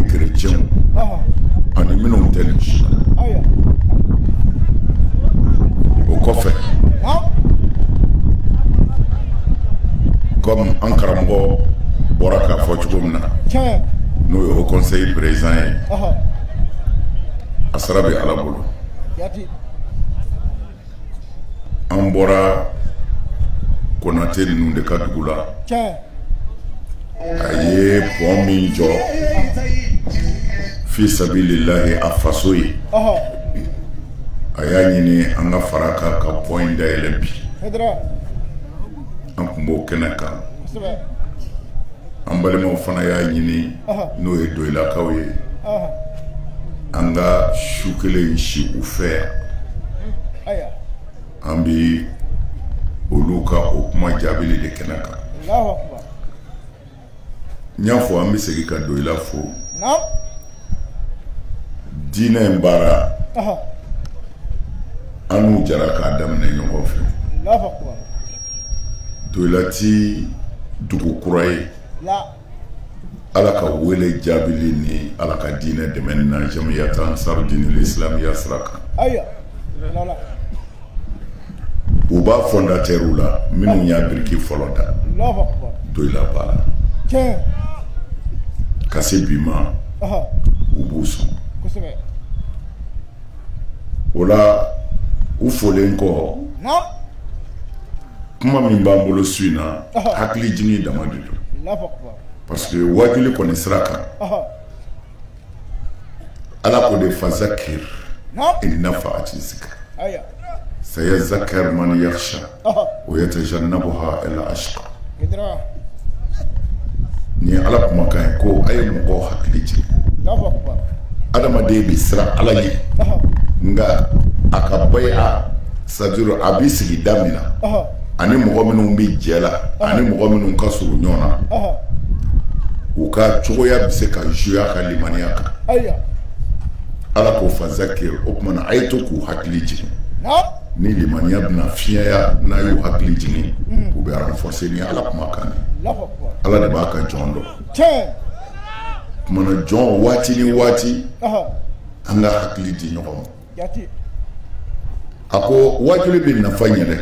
ni chrétien ani minnu tɛ nin si la o kɔfɛ comme an karamɔgɔ bɔra k'a fɔ cogo min na n'o ye au conseil président ye a sara bɛ Ala bolo an bɔra Konate ninnu de ka dugu la a ye pont min jɔ fi sabilillahi a faso ye a y'a ɲini an ka fara kan ka pont in dayɛlɛ bi an tun b'o kɛnɛ kan an balimaw fana y'a ɲini n'o ye Doyilakaw ye an ka su kelen si u fɛ an bi olu ka o kuma jaabili de kɛnɛ kan n y'a fɔ an bɛ segin ka Doyila fo diinɛ in baara an n'u jara k'a daminɛ ɲɔgɔn fɛ Doyila ti dugu kura ye Ala ka wele jaabili ni Ala ka diinɛ dɛmɛni na Jamiyatu Ansar Dinil Islamiya sira kan u b'a fondateur la minnu y'a biriki fɔlɔ da Doyila baara ka se bi ma u b'u sɔn o la u folen kɔ kuma min b'an bolo su in na hakili jigin dama de don parce que wajuli kɔni sira kan Ala ko de fazakir in nafa'ati zikr sayazakar man yakhsha wa yatajannabuha al-ashqa ni Ala kuma kan ko ayi mɔgɔ hakili jigin adamaden bɛ siran Ala ɲɛ nga a ka baya c'est-à-dire a bɛ sigi da min na ani mɔgɔ minnu bɛ jɛ la ani mɔgɔ minnu ka surun ɲɔgɔn na u ka cogoya bɛ se ka jouer a ka limaniya kan Ala k'o fazakir o tuma na a ye to k'u hakili jigin ni limaniya bɛna fiɲɛya n'a y'u hakili jigin u bɛ renforcer ni Ala kuma kan Ala de b'a ka jɔn dɔn tuma na jɔn waati ni waati an ka hakili di ɲɔgɔn ma a ko wajuli bɛ nafa ɲɛ dɛ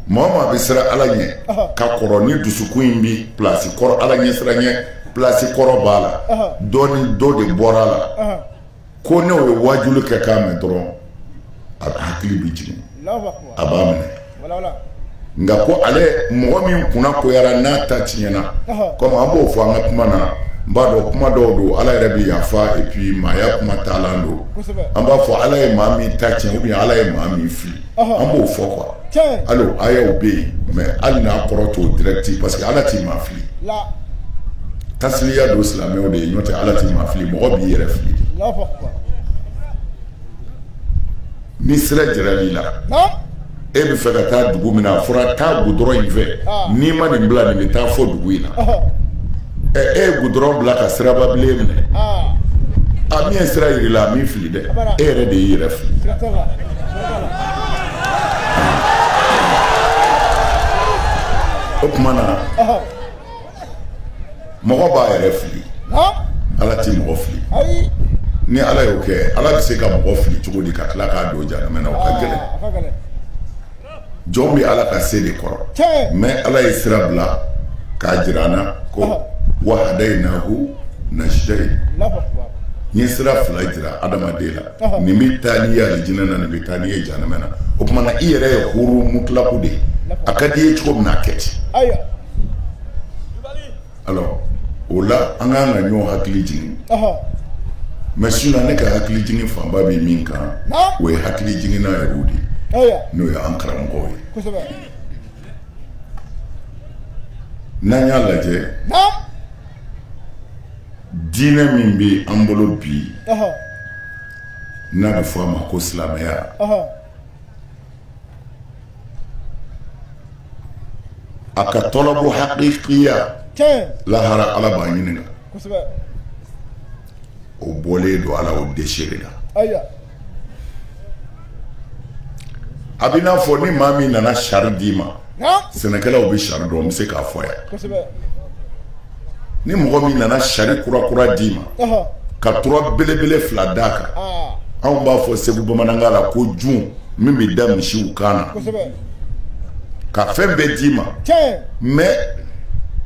maa maa bɛ siran Ala ɲɛ ka kɔrɔ ni dusukun in bɛ place kɔrɔ Ala ɲɛ sira ɲɛ place kɔrɔ b'a la dɔ ni dɔ de bɔra a la ko n'o ye wajuli kɛ k'a mɛn dɔrɔn a bɛ hakili bɛ jigin a b'a minɛ nka ko ale mɔgɔ min kunna koyara n'a ta tiɲɛna comme an b'o fɔ an ka kuma na n b'a dɔn kuma dɔw don Ala yɛrɛ bɛ yafa et puis maaya kuma taalan don an b'a fɔ Ala ye maa min ta tiɲɛ ou bien Ala ye maa min fili an b'o fɔ quoi allo ayaw bɛ yen mais hali n'a kɔrɔ t'o direct parce que Ala t'i maa fili tasiliya don silamɛw de ye n'o tɛ Ala t'i maa fili mɔgɔ b'i yɛrɛ fili ni sira jɛra l'i la e bɛ fɛ ka taa dugu min na a fɔra taa gudɔrɔn in fɛ n'i ma nin bila nin bɛ taa fɔ dugu in na e ye gudɔrɔn bila ka siraba bilen minɛ a min ye sira yiri la a min fili dɛ e yɛrɛ de y'i yɛrɛ fili o tuma na mɔgɔ b'a yɛrɛ fili Ala t'i mɔgɔ fili ni Ala y'o kɛ Ala bɛ se ka mɔgɔ fili cogo di ka tila k'a don jahannama na o ka gɛlɛn jɔn bɛ Ala ka se de kɔrɔ mais Ala ye sira bila k'a jira an na ko wa hadaynahu najdayn n ye sira fila jira adamaden la nin bɛ taa n'i ye alijinɛ na nin bɛ taa n'i ye jahannama na o tuma na i yɛrɛ ye huru mutilaku de ye a ka di ye cogo min na a kɛ ten alors o la an k'an ka ɲɔgɔn hakili jigin mais sinon ne ka hakili jigin fanba bɛ min kan o ye hakili jiginna yɛrɛw de n'o ye an karamɔgɔw ye n'an y'a lajɛ diinɛ min bɛ an bolo bi n'a bɛ fɔ a ma ko silamɛya a ka tɔlɔbɔ hakikiya lahara Ala b'a ɲininka o bɔlen don Ala o déchiré la a bɛ n'a fɔ ni maa min nana sari d'i ma sɛnɛkɛlaw bɛ sari dɔn n bɛ se k'a fɔ yan ni mɔgɔ min nana sari kura d'i ma ka tura belebele fila d'a kan anw b'a fɔ Segu bamanankan la ko jun min bɛ da misiw kan na ka fɛn bɛɛ d'i ma mais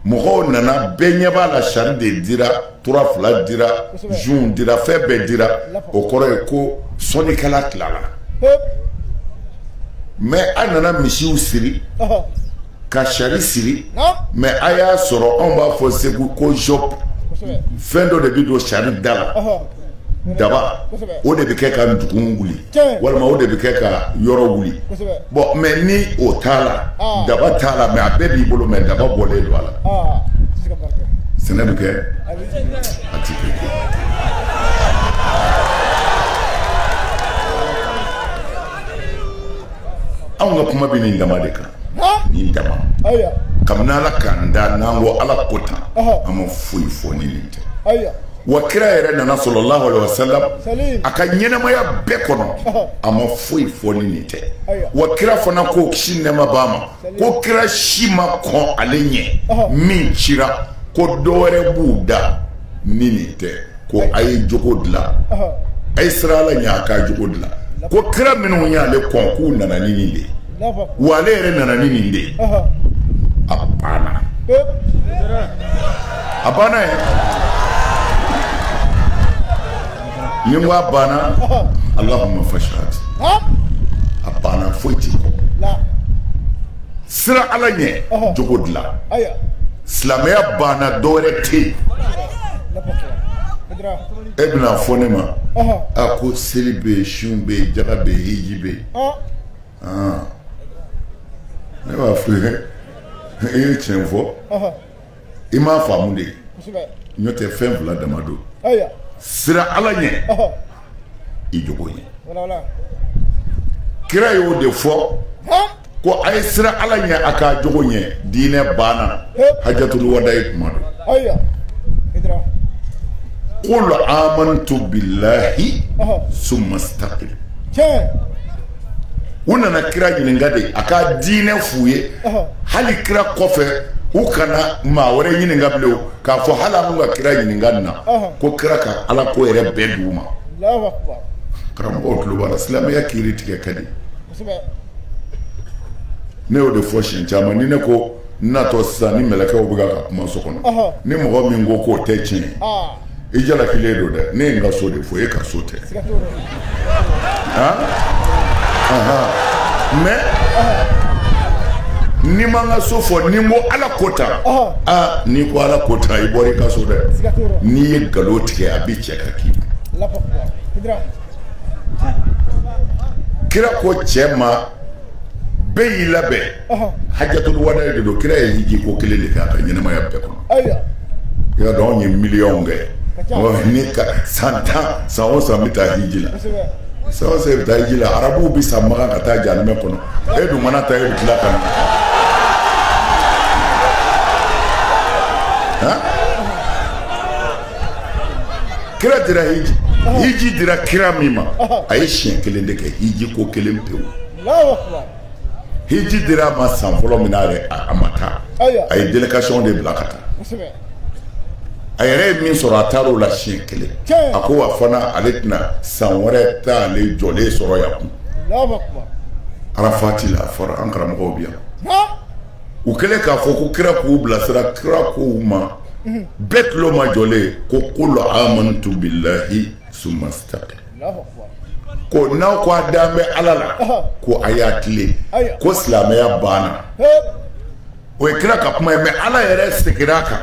mɔgɔw nana bɛɛ ɲɛ b'a la sari de dira tura fila dira jun dira fɛn bɛɛ dira o kɔrɔ ye ko sɔnnikɛla tilala mais a nana misiw siri ka sari siri mais a y'a sɔrɔ anw b'a fɔ Segu ko jop fɛn dɔ de bɛ don sari da la daba o de bɛ kɛ ka ndugun wuli walima o de bɛ kɛ ka yɔrɔ wuli bon mais ni o t'a la daba t'a la mais a bɛɛ b'i bolo mais daba bɔlen don a la sɛnɛ bɛ kɛ a ti kɛ anw ka kuma bɛ nin dama de kan nin dama kabini Ala k'an da n'an ko Ala ko tan an ma foyi fɔ ni nin tɛ wa kira yɛrɛ nana sallallahu alaihi wasallam a ka ɲɛnamaya bɛɛ kɔnɔ a ma foyi fɔ ni nin tɛ wa kira fana ko kisi nɛma b'a ma ko kira si ma kɔn ale ɲɛ min cira ko dɔwɛrɛ b'u da ni nin tɛ ko a ye jogo dilan a ye siran Ala ɲɛ a k'a jogo dilan ko kira minnu y'ale kɔn k'u nana ni nin de wa ale yɛrɛ nana ni nin de a banna ye ni ko a banna Allahumma fashhad a banna foyi ti kɔ siran Ala ɲɛ jogo dilan silamɛya banna dɔwɛrɛ tɛ yen e bɛna fɔ ne ma a ko seli bɛ yen sun bɛ yen jaga bɛ yen hiji bɛ yen ne b'a fɔ i ye tiɲɛ fɔ i m'a faamu de n'o tɛ fɛn fila dama don siran Ala ɲɛ i jogo ye kira y'o de fɔ ko a ye siran Ala ɲɛ a ka jogo ɲɛ diinɛ banna hajatul wada'i kuma don qul amantu billahi summa istaqim u nana kira ɲininka de a ka diinɛ f'u ye hali kira kɔfɛ u kana maa wɛrɛ ɲininka bilen k'a fɔ hali an ka kira ɲininka nin na ko kira ka Ala ko yɛrɛ bɛɛ d'u ma karamɔgɔw tulo b'a la silamɛya kiiri tigɛ ka di ne y'o de fɔ siɲɛ caman ni ne ko natɔ sisan ni mɛlɛkɛw bɛ ka kuma so kɔnɔ ni mɔgɔ min ko k'o tɛ tiɲɛ i jalakilen don dɛ ne ye n ka so de fɔ e ka so tɛ mais ni ma n ka so fɔ ni n ko Ala ko tan ni ko Ala ko tan i bɔra i ka so dɛ n'i ye nkalon tigɛ a bɛ cɛ ka k'i kira ko cɛ ma bɛɛ y'i labɛn hajatul wada'i de don kira ye hiji ko kelen de kɛ a ka ɲɛnamaya bɛɛ kɔnɔ i ka dɔn anw ye miliyɔnw kɛ ni ka san 10 san o san bɛ taa hiji la san o san bɛ taa hiji la arabuw bɛ san makan ka taa janimɛ kɔnɔ e dun mana ta e bɛ tila ka na kira dira hiji dira kira min ma a ye siɲɛ kelen de kɛ hiji ko kelen pewu hiji dira a ma san fɔlɔ min na yɛrɛ a ma taa a ye délégation de bila ka taa a yɛrɛ ye min sɔrɔ a taar'o la siɲɛ kelen a ko a fana ale tɛna san wɛrɛ t'ale jɔlen sɔrɔ yan kun Arafati la a fɔra an karamɔgɔw bi yan u kɛlen k'a fɔ ko kira k'u bilasira kira k'u ma bɛɛ tulo ma jɔlen ko qul amantu billahi summa istaqim ko n'aw ko a dan bɛ Ala la ko a y'a tilen ko silamɛya banna o ye kira ka kuma ye mais Ala yɛrɛ seginna a kan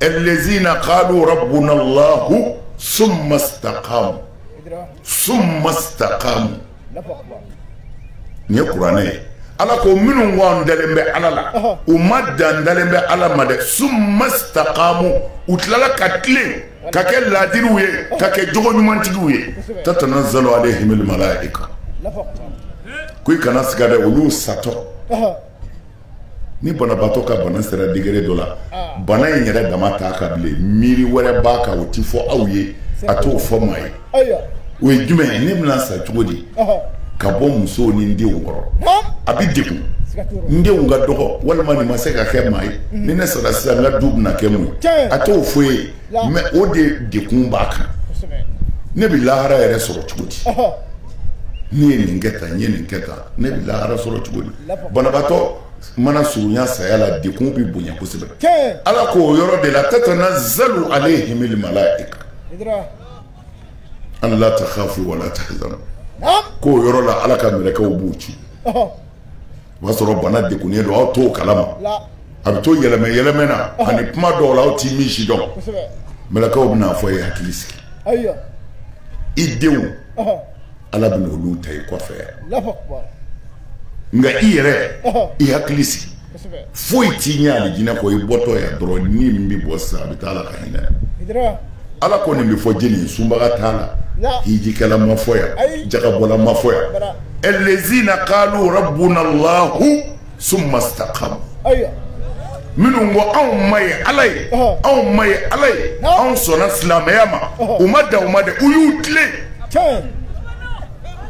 allazina qalu rabbuna Allahu summa istaqamu ni ye kuranɛ ye Ala ko minnu ko dalen bɛ Ala la u ma dan dalen bɛ Ala ma dɛ summa istaqamu u tilala ka tilen ka kɛ laadiriw ye ka kɛ jogo ɲumantigiw ye tatanazzalu alaihimul malaika ko i kana siga dɛ olu satɔ ni banabaatɔ ka bana sera degré dɔ la bana in yɛrɛ dama t'a ka bilen miiri wɛrɛ b'a kan o ti fɔ aw ye a t'o fɔ maa ye o ye jumɛn ye ne bɛna sa cogo di ka bɔ muso ni denw kɔrɔ a bɛ degun n denw ka dɔgɔ walima nin ma se ka kɛ maa ye ni ne sara sisan n ka du bɛna kɛ mun ye a t'o fɔ ye mais o de degun b'a kan ne bɛ lahara yɛrɛ sɔrɔ cogo di ne ye nin kɛ tan n ye nin kɛ tan ne bɛ lahara sɔrɔ cogo di banabaatɔ mana surunya saya la degun bɛ bonya kosɛbɛ ala k'o yɔrɔ de la tatanazzalu alayhimul malaika an la takhafu wa la tahzanu k'o yɔrɔ la ala ka mɛlɛkɛw b'u ci o b'a sɔrɔ bana degunnen don aw t'o kalama a bɛ to yɛlɛmɛ yɛlɛmɛ na ani kuma dɔw la aw t'i min si dɔn mɛlɛkɛw bɛna fɔ ye hakili sigi i denw ala bɛ n'olu ta i kɔfɛ nka i yɛrɛ i hakili sigi foyi t'i ɲɛ alijinɛ kɔ i bɔtɔ yan dɔrɔn ni min bɛ bɔ sisan a bɛ taa ala ka hinɛ ala ko nin bɛ fɔ jeli sunbaga t'a la hijikɛla ma fɔ yan jagabɔla ma fɔ yan allazina qalu rabbuna allahu summa istaqamu minnu ko anw ma ye ala ye anw ma ye ala ye anw sɔnna silamɛya ma u ma da u ma dɛ u y'u tilen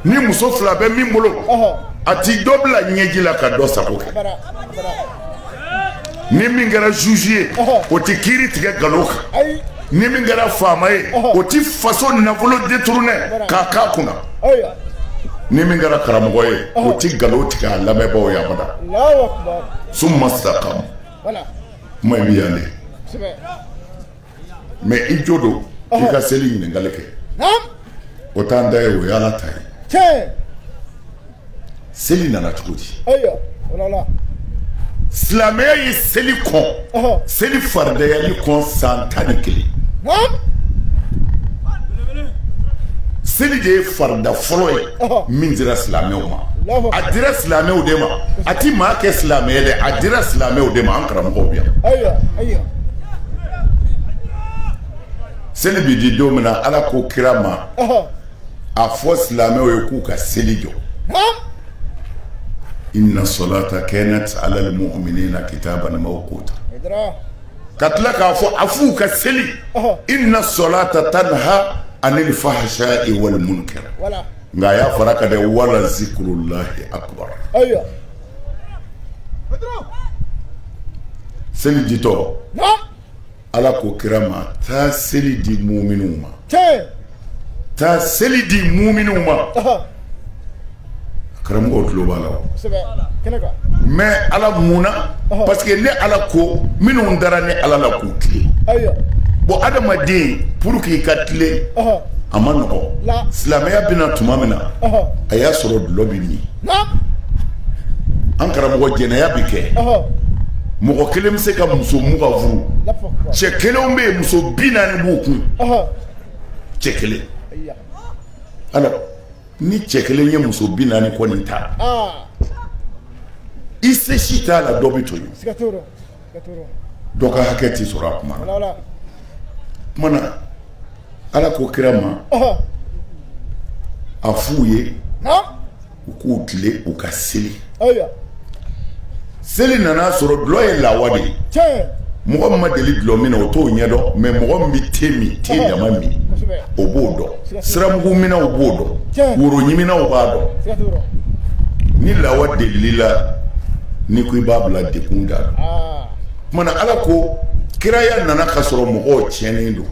ni muso fila bɛ min bolo a ti dɔ bila ɲɛji la ka dɔ sago kɛ ni min kɛra juge ye o ti kiiri tigɛ nkalon kan ni min kɛra faama ye o ti faso nafolo détourné k'a k'a kunna ni min kɛra karamɔgɔ ye o ti nkalon tigɛ a lamɛnbaaw ye abada summa istaqamu kuma in bɛ yan de mais i jo don k'i ka seli ɲininkali kɛ o t'an da ye o ye ala ta ye seli nana cogo di silamɛya ye seli kɔn seli faridayali kɔn san 11 seli de ye farida fɔlɔ ye min dira silamɛw ma a dira silamɛw de ma a ti maa kɛ silamɛ dɛ a dira silamɛw de ma an karamɔgɔw bi yan seli bi di don min na ala ko kira ma a fɔ silamɛw ye k'u ka seli jɔ inna salata kanat ala almu'minina kitaban mawquta ka tila k'a fɔ a f'u ka seli inna salata tanha anil fahsha'i wal munkar nka a y'a fara ka dɛ wala zikrullahi akbar seli ditɔ ala ko kira ma taa seli di mu'minu ma taa seli di mu'minu ma karamɔgɔw tulo b'a la mais ala munna parce que ne ala ko minnu dara ni ala la k'u tilen bon adamaden pour k'i ka tilen a ma nɔgɔ silamɛya bɛna tuma min na a y'a sɔrɔ dulɔ bɛ min an karamɔgɔ jɛnɛya bɛ kɛ mɔgɔ kelen bɛ se ka muso 20 furu cɛ kelenw bɛ yen muso 40 b'u kun cɛ kelen alors ni cɛ kelen ye muso 40 kɔni ta i se si t'a la dɔ bɛ to yen dɔ ka hakɛ tɛ sɔrɔ a kuma na kuma na ala ko kira ma a f'u ye u k'u tile u ka seli seli nana sɔrɔ dulɔ ye lawa de ye mɔgɔ min ma deli dulɔ min na o t'o ɲɛdɔn mais mɔgɔ min bɛ te min te dama min o b'o dɔn siramugu minɛw b'o dɔn woro ɲiminaw b'a dɔn ni lawa delili la ni ko i b'a bila dekun da kuma na ala ko kiraya nana ka sɔrɔ mɔgɔw tiɲɛnen don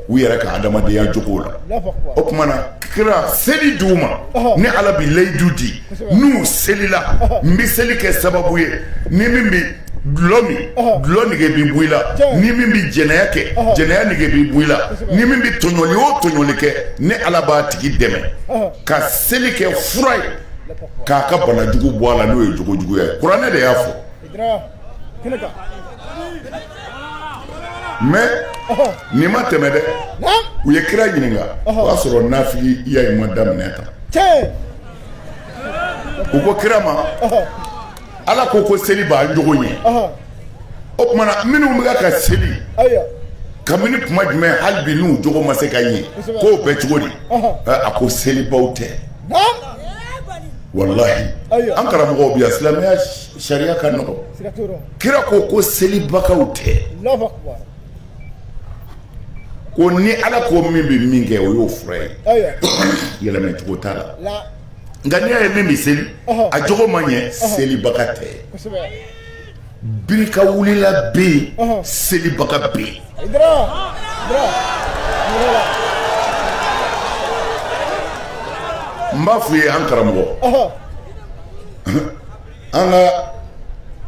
u yɛrɛ ka adamadenya jogo la o kuma na kira seli d'u ma ni ala bi layidu di n'u selila n bɛ seli kɛ sababu ye ni min bɛ dulɔ nege b'i bɔ i la ni min bɛ jɛnɛya kɛ jɛnɛya nege b'i bɔ i la ni min bɛ tɔɲɔli o tɔɲɔli kɛ ni ala b'a tigi dɛmɛ ka seli kɛ fura ye k'a ka bana jugu bɔ a la n'o ye jogojugu ye kuranɛ de y'a fɔ mais nin ma tɛmɛ dɛ u ye kira ɲininka o y'a sɔrɔ nafigiya in ma daminɛ tan u ko kira ma ala ko seli b'a jogo ɲɛ o tuma na minnu bɛ ka seli kabini kuma jumɛn hali bi n'u jogo ma se ka ɲɛ k'o bɛ cogo di a ko selibaw tɛ wallahi an karamɔgɔw bi yan silamɛya sariya ka nɔgɔ kira ko selibakaw tɛ ko ni ala ko min bɛ min kɛ o y'o fura ye yɛlɛmɛ cogo t'a la ngani ya mimi seli a jogo manye seli bakate birika wulila be seli baka be mbafu ye an karamɔgɔ an ka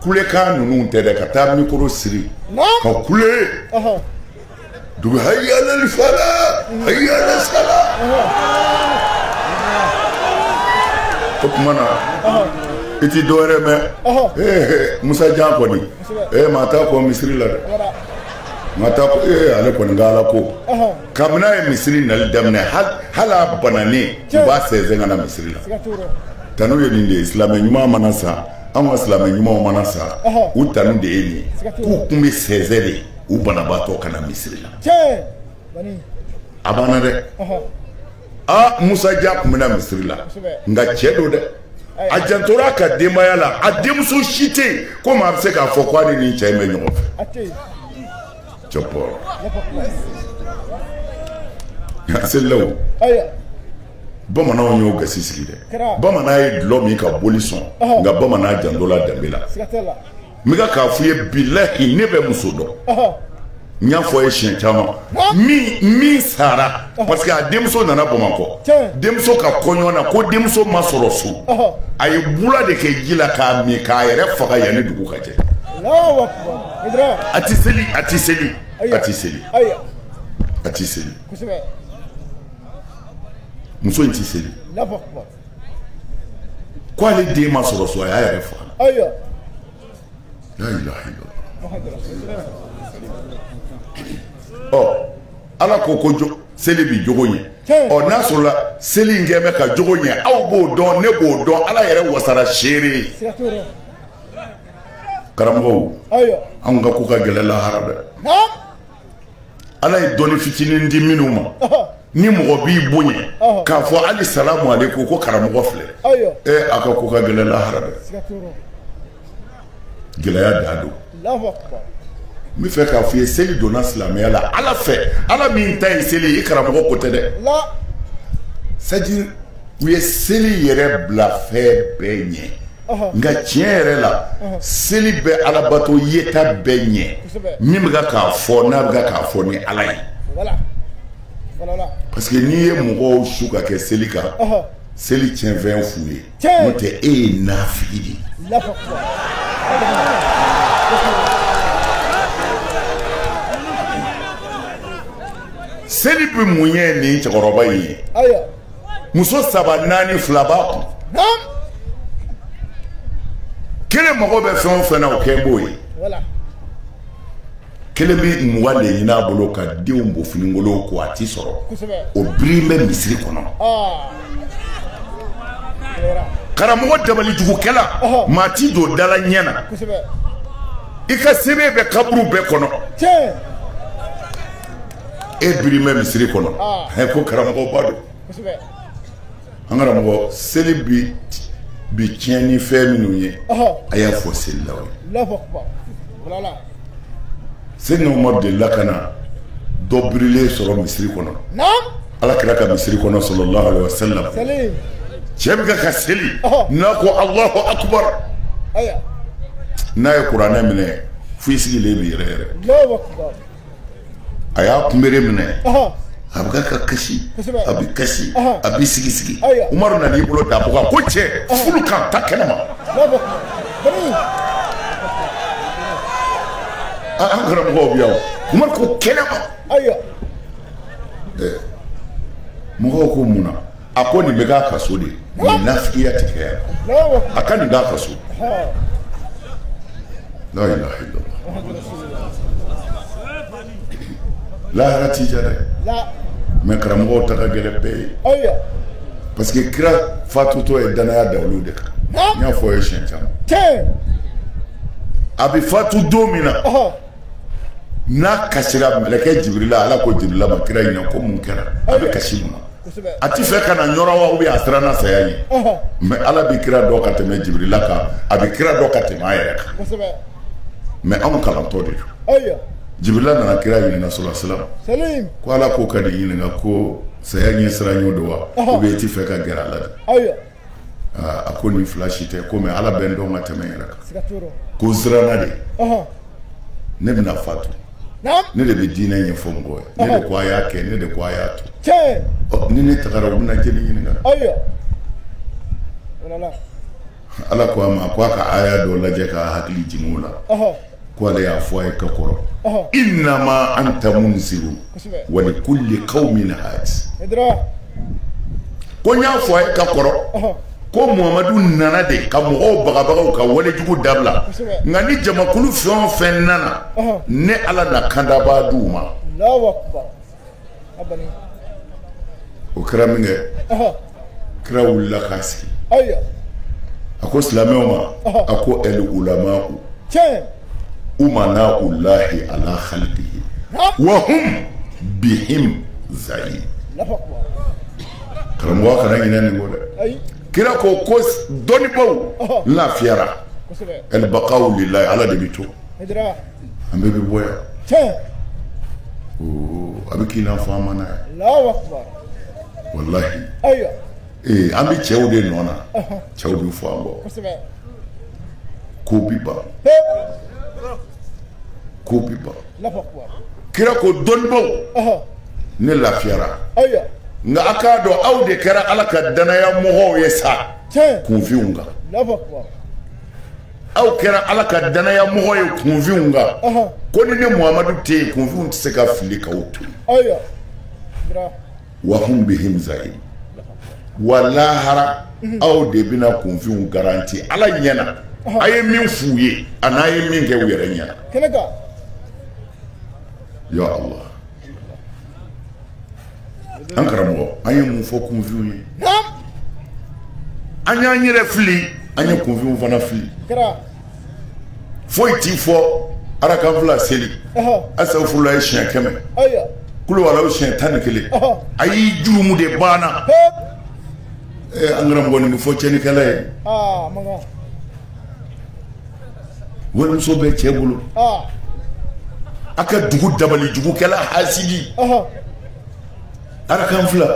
kulekan ninnu tɛ dɛ ka taa mikoro siri ka kule dugu hayya alal fala hayya alal sala o tuma na i ti dɔwɛrɛ mɛn Musa Jan kɔni maa t'a kɔ misiri la dɛ maa t'a kɔ ale kɔni ka Ala ko kabini a ye misiri nali daminɛ hali a bananen u b'a sɛnsɛn ka na misiri la tanu ye nin de ye silamɛ ɲuman mana sa an ka silamɛ ɲumanw mana sa u tanu de ye nin ye k'u kun bɛ sɛnsɛn de u banabaatɔ ka na misiri la a banna dɛ Musa Jan kun bɛna misiri la nka cɛ don dɛ a jantora a ka denbaya la a denmuso si tɛ yen ko maa bɛ se k'a fɔ ko a ni cɛ in bɛ ɲɔgɔn fɛ cɛpɔ selilaw bamananw y'o gasi sigi dɛ bamanan ye dulɔ min ka boli sɔn nka bamanan jantola danbe la n bɛ k'a fɔ i ye bilahi ne bɛ muso dɔn n y'a fɔ a ye siɲɛ caman min sara parce que a denmuso nana Bamakɔ denmuso ka kɔɲɔ na ko denmuso ma sɔrɔ so a ye bula de kɛ ji la k'a min k'a yɛrɛ faga yanni dugu ka jɛ a ti seli a ti seli a ti seli a ti seli muso in ti seli ko ale den ma sɔrɔ so a y'a yɛrɛ faga la ilaha illallah Ala ko seli bi jogo ɲɛ n'a sɔrɔla seli in kɛmɛ ka jogo ɲɛ aw b'o dɔn ne b'o dɔn Ala yɛrɛ wasara seere karamɔgɔw anw ka ko ka gɛlɛ lahara dɛ Ala ye dɔnni fitinin di minnu ma ni mɔgɔ b'i bonya k'a fɔ hali salamu aleykum ko karamɔgɔ filɛ a ka ko ka gɛlɛ lahara dɛ gɛlɛya dan don n bɛ fɛ k'a fɔ i ye seli donna silamɛya la Ala fɛ Ala min ta ye seli i karamɔgɔ ko tɛ dɛ c'est-à-dire u ye seli yɛrɛ bila fɛn bɛɛ ɲɛ nka tiɲɛ yɛrɛ la seli bɛ alabato yeta bɛɛ ɲɛ min bɛ k'a fɔ n'a bɛ k'a fɔ ni Ala ye parce que n'i ye mɔgɔw su ka kɛ seli kan seli tiɲɛfɛn f'u ye n'o tɛ e ye nafili de seli bɛ mun ye nin cɛkɔrɔba in ye muso 3 4 2 b'a kun kelen mago bɛ fɛn o fɛn na o kɛ b'o ye kelen bɛ 20 de ɲini a bolo ka denw bɔ finigolo ko a ti sɔrɔ o biri bɛ misiri kɔnɔ karamɔgɔ dabalijugukɛla maa ti don dala ɲɛ na i ka sɛbɛn bɛ kaburu bɛɛ kɔnɔ e biri bɛ misiri kɔnɔ ko karamɔgɔ ba don an karamɔgɔ seli bi tiɲɛni fɛn minnu ye a y'a fɔ seli la o ye Seydina Umaru delila ka na dɔ birilen sɔrɔ misiri kɔnɔ Ala kira ka misiri kɔnɔ sallallahu alaihi wasallam cɛ bɛ ka seli n'a ko Allahu akbar n'a ye kuranɛ minɛ fo i sigilen bɛ yɛrɛ yɛrɛ a y'a kunbere minɛ a bɛ ka kasi a bɛ kasi a bɛ sigi sigi Umaru nan'i bolo da bɔ ko cɛ furu kan ta kɛnɛma an karamɔgɔw bi yan Umaru ko kɛnɛma mɔgɔw ko mun na a ko nin bɛ k'a ka so de nin nafigiya tɛ kɛ yan a ka nin k'a ka so la ilaha illallah lahara ti ja dɛ mais karamɔgɔw ta ka gɛlɛn bɛɛ ye parce que kira fatutɔ ye danaya da olu de kan n y'a fɔ a ye siɲɛ caman a bɛ fatu don min na n'a kasira mɛlɛkɛ Jibirila Ala ko Jibirila ma kira ɲininka ko mun kɛra a bɛ kasi mun na a ti fɛ ka na ɲɔrɔ wa ou bien a siranna saya ɲɛ mais Ala bɛ kira dɔn ka tɛmɛ Jibirila kan a bɛ kira dɔn ka tɛmɛ a yɛrɛ kan mais anw kalantɔ de don Jibirila nana kira ɲininka sallallahu alaihi wasallam ko Ala k'o ka di ɲininka ko saya ɲɛ siran y'o don wa ou bien i ti fɛ ka gɛrɛ a la de a ko ni flash te ko me ala ben do ngata me yara ko zrana de ne bina fatu ne de be dina yin fo ngo ne de ko aya ke ne de ko aya to ni ne tagara buna jeli yin ga ayya wala ala ko ma ko ka aya do la je ka hakli jimula ko ala ya fo ay ka koro inna ma anta munziru wa li kulli qaumin had ko nya fo ay ka koro ko Muhammadu nana de ka mɔgɔw bagabagaw ka wale jugu dabla nka ni jamakulu fɛn o fɛn nana ne ala na kandaba d'u ma o kɛra min kɛ kira wulila k'a sigi a ko silamɛw ma a ko el ulama'u umana'ullahi ala khalqihi wa hum bihim zayin karamɔgɔ kana ɲinɛ nin ko dɛ kira ko dɔnnibaw lafiyara el baqaw lillahi ala de bi to an bɛɛ bɛ bɔ yan a bɛ k'i n'a fɔ an ma n'a ye wallahi an bɛ cɛw de nɔ na cɛw bɛ fɔ an kɔ ko bi ban ko bi ban kira ko dɔnnibaw ne lafiyara nga a k'a dɔn aw de kɛra ala ka danaya mɔgɔw ye sa kunfinw kan aw kɛra ala ka danaya mɔgɔ ye kunfinw kan ko ni ne Muhamadu tɛ yen kunfinw tɛ se ka fili k'aw to wa hum bihim zayin wa lahara aw de bɛna kunfinw garanti ala ɲɛna a ye min f'u ye a n'a ye min kɛ u yɛrɛ ɲɛna ya Allah an karamɔgɔ an ye mun fɔ kunfinw ye an y'an yɛrɛ fili an ye kunfinw fana fili foyi t'i fɔ arakanfila seli asafurulayi siɲɛ 100 kulubalaw siɲɛ 11 a y'i jurumu de banna an karamɔgɔ nin bɛ fɔ cɛnikɛla ye walimuso bɛ cɛ bolo a ka dugu dabali jugukɛla hasidi arakan fila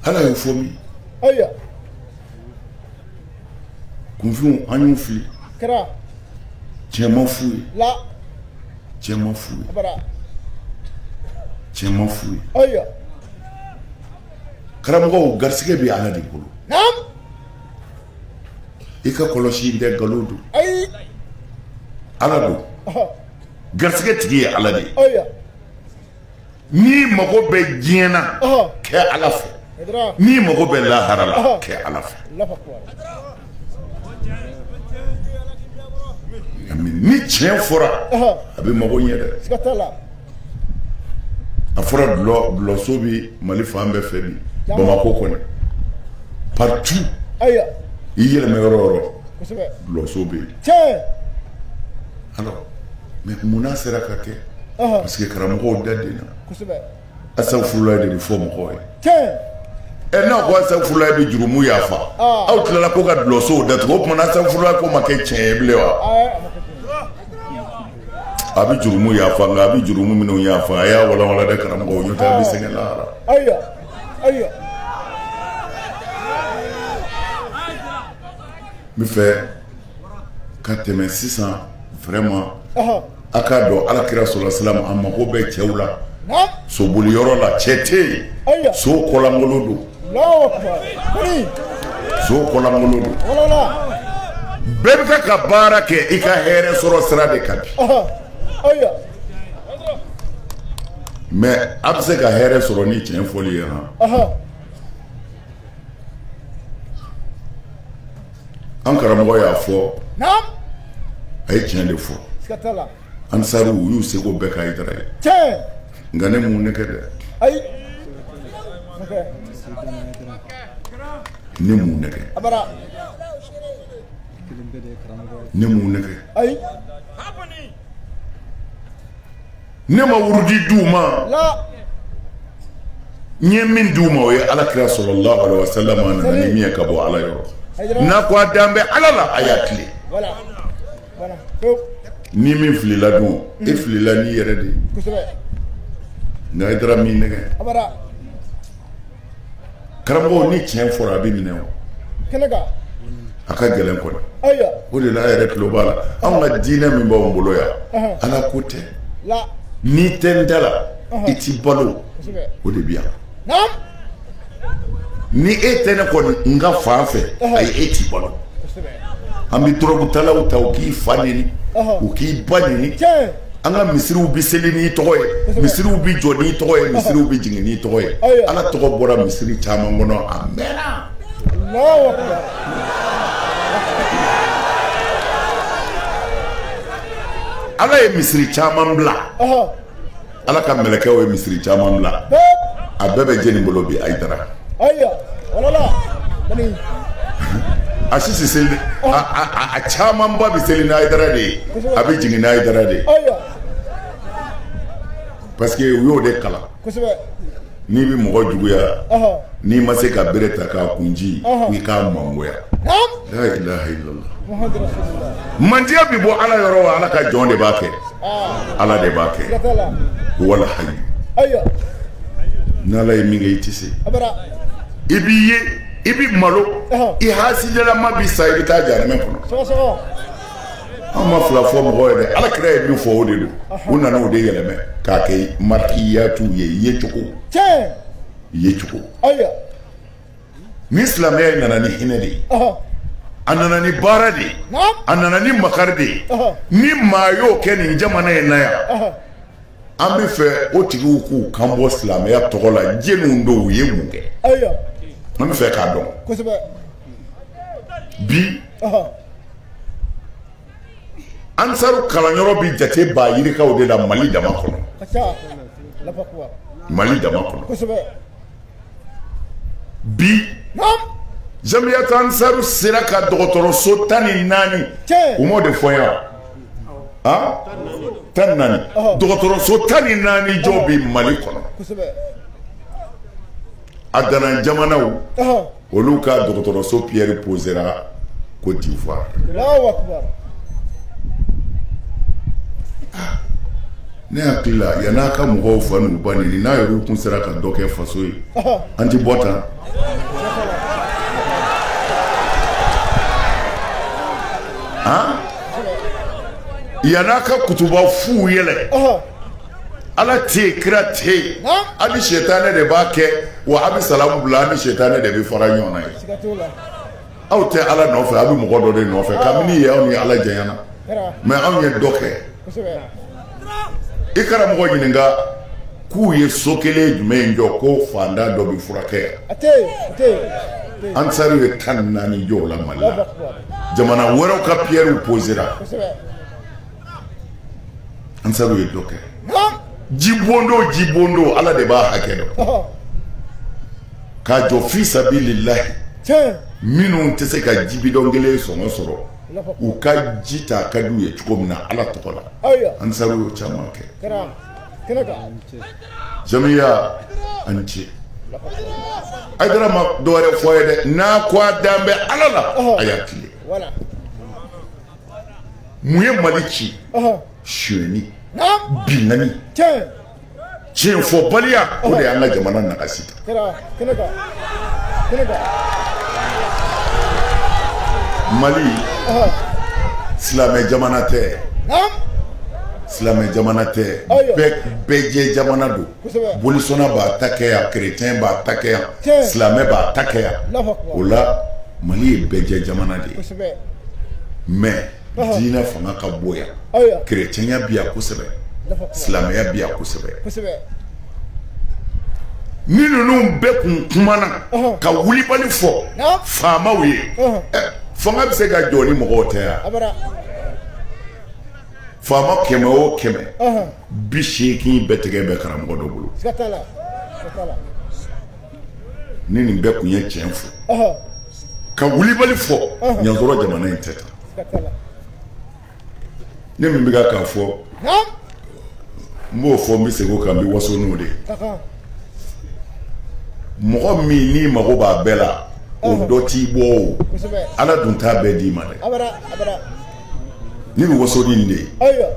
ala y'o fɔ min kunfinw an y'u fili tiɲɛ ma f'u ye tiɲɛ ma f'u ye tiɲɛ ma f'u ye karamɔgɔw garisɛgɛ bɛ ala de bolo i ka kɔlɔsi tɛ nkalon don ala don garisɛgɛ tigi ye ala de ye ni mago bɛ diɲɛ na kɛ ala fɛ ni mago bɛ lahara la kɛ ala fɛ ni tiɲɛ fɔra a bɛ mago ɲɛ dɛ a fɔra dulɔso bɛ Mali fan bɛɛ fɛ bi Bamakɔ kɔnɔ partout i yɛlɛmɛ yɔrɔ o yɔrɔ dulɔso bɛ yen alors mais munna sera ka kɛ parce que karamɔgɔw da den na asafurulayi de bɛ fɔ mɔgɔw ye n'a ko asafurulayi bɛ jurumu yafa aw tilala ko ka dulɔsow datugu o tuma asafurulayi ko ma kɛ tiɲɛ ye bilen wa a bɛ jurumu yafa nka a bɛ jurumu minnu yafa a y'a walawala dɛ karamɔgɔw n'o tɛ a bɛ sɛgɛn lahara n bɛ fɛ ka tɛmɛ sisan vraiment a k'a dɔn alakira sɔlɔlahu alayhi wa sallam a mago bɛ cɛw la soboliyɔrɔ la cɛ tɛ yen so kɔlankolon don so kɔlankolon don bɛɛ bɛ taa ka baara kɛ i ka hɛrɛ sɔrɔ sira de kan bi mais a bɛ se ka hɛrɛ sɔrɔ ni tiɲɛ fɔli ye an karamɔgɔ y'a fɔ a ye tiɲɛ de fɔ ansariw u y'u seko bɛɛ k'a yidara ye nka ne mun ne kɛ dɛ ne mun ne kɛ ne mun ne kɛ ne ma wurudi d'u ma n ye min d'u ma o ye alakira sɔlɔlahu alayhi wa sallam a nana ni min ye ka bɔ ala yɔrɔ n'a ko a dan bɛ ala la a y'a tile ni min filila dun e filila n'i yɛrɛ de ye nka i taara min nɛgɛ karamɔgɔ ni tiɲɛ fɔra a bɛ minɛ o a ka gɛlɛn kɔni o de la a yɛrɛ tulo b'a la anw ka diinɛ min b'anw bolo yan ala ko tɛ n'i tɛ n da la i t'i balo o de bɛ yan ni e tɛ ne kɔni n ka fan fɛ ayi e t'i balo an bɛ dɔrɔgutalaw ta u k'i fa neni u k'i ba neni an ka misiriw bɛ seli n'i tɔgɔ ye misiriw bɛ jɔ n'i tɔgɔ ye misiriw bɛ jigin n'i tɔgɔ ye ala tɔgɔ bɔra misiri caman kɔnɔ a mɛnna ala ye misiri caman bila ala ka mɛlɛkɛw ye misiri caman bila a bɛɛ bɛ jeni bolo bi Ayidara a sisi seli a caman ba bɛ seli ni Ayidara de ye a bɛ jigin ni Ayidara de ye parce que u y'o de kalan n'i bɛ mɔgɔ juguya n'i ma se ka bere ta k'a kunji i k'a mangoya la ilaha illallah mandiya bɛ bɔ ala yɔrɔ wa ala ka jɔn de b'a kɛ ala de b'a kɛ wala hayi n'ala ye min kɛ i tɛ se i b'i ye i bɛ malo i hasidalama bɛ sa i bɛ taa jahanama kɔnɔ an ma fila fɔ mɔgɔ ye dɛ ala kira ye min fɔ o de don u nana o de yɛlɛmɛ k'a kɛ marikiyatu ye yecogo ni silamɛya nana ni hinɛ de ye a nana ni baara de ye a nana ni makari de ye ni maa y'o kɛ nin jamana in na yan an bɛ fɛ o tigiw k'u kan bɔ silamɛya tɔgɔ la jeliw don u ye mun kɛ an bɛ fɛ k'a dɔn bi ansaru kalanyɔrɔ bi jate ba yirikaw de la Mali dama kɔnɔ Mali dama kɔnɔ bi jamiyatu ansaru sera ka dɔgɔtɔrɔso 14 u m'o de fɔ yan 14 dɔgɔtɔrɔso 14 jɔ bi Mali kɔnɔ a dana jamanaw olu ka dɔgɔtɔrɔso Pierre posera Côte d'Ivoire ne hakili la yan'a ka mɔgɔw fa n'u ba nini n'a yɛrɛ kun sera ka dɔ kɛ faso ye an ti bɔ tan yan'a ka kutuba f'u yɛlɛ ala tɛ yen kira tɛ yen hali sɛtanɛ de b'a kɛ wa a bɛ salamu bila a ni sɛtanɛ de bɛ fara ɲɔgɔn na ye aw tɛ ala nɔfɛ a bɛ mɔgɔ dɔ de nɔfɛ kabini ye aw ni ala janyana mɛ anw ye dɔ kɛ i karamɔgɔ ɲininka k'u ye so kelen jumɛn jɔ ko fandan dɔ bɛ furakɛ yan ansaru ye 14 jɔ o la Mali la jamana wɛrɛw ka Pierre posera ansaru ye dɔ kɛ jibondo ala de b'a hakɛ dɔn k'a jɔ fi sabilillahi minnu tɛ se ka jibidɔn kelen sɔngɔ sɔrɔ u ka ji ta ka d'u ye cogo min na ala tɔgɔ la ansaru y'o caman kɛ jamiya ani ce Ayidara ma dɔwɛrɛ fɔ ye dɛ n'a ko a dan bɛ ala la a y'a tile mun ye Mali ci suyɛni binnani tiɲɛ fɔbaliya o de y'an ka jamana nagasi ta Mali silamɛ jamana tɛ silamɛ jamana tɛ bɛɛ jɛ jamana don bolisɔnna b'a ta kɛ yan chrétien b'a ta kɛ yan silamɛ b'a ta kɛ yan o la Mali ye bɛɛ jɛ jamana de ye mais diinɛ fanga ka bon yan chrétienya bi yan kosɛbɛ silamɛya bi yan kosɛbɛ ni ninnu bɛɛ kun kumana ka wulibali fɔ faamaw ye fanga bɛ se ka jɔ ni mɔgɔw tɛ yan faama 100 o 100 80 bɛɛ tigɛ bɛ karamɔgɔ dɔ bolo ni nin bɛɛ kun ye tiɲɛ fɔ ka wulibali fɔ ɲansɔrɔ jamana in tɛ tan ne min bɛ ka fɔ n b'o fɔ n bɛ segin o kan n bɛ waso n'o de ye mɔgɔ min n'i mago b'a bɛɛ la o dɔ t'i bɔ o ala dun t'a bɛɛ d'i ma dɛ ni bɛ waso ni nin de ye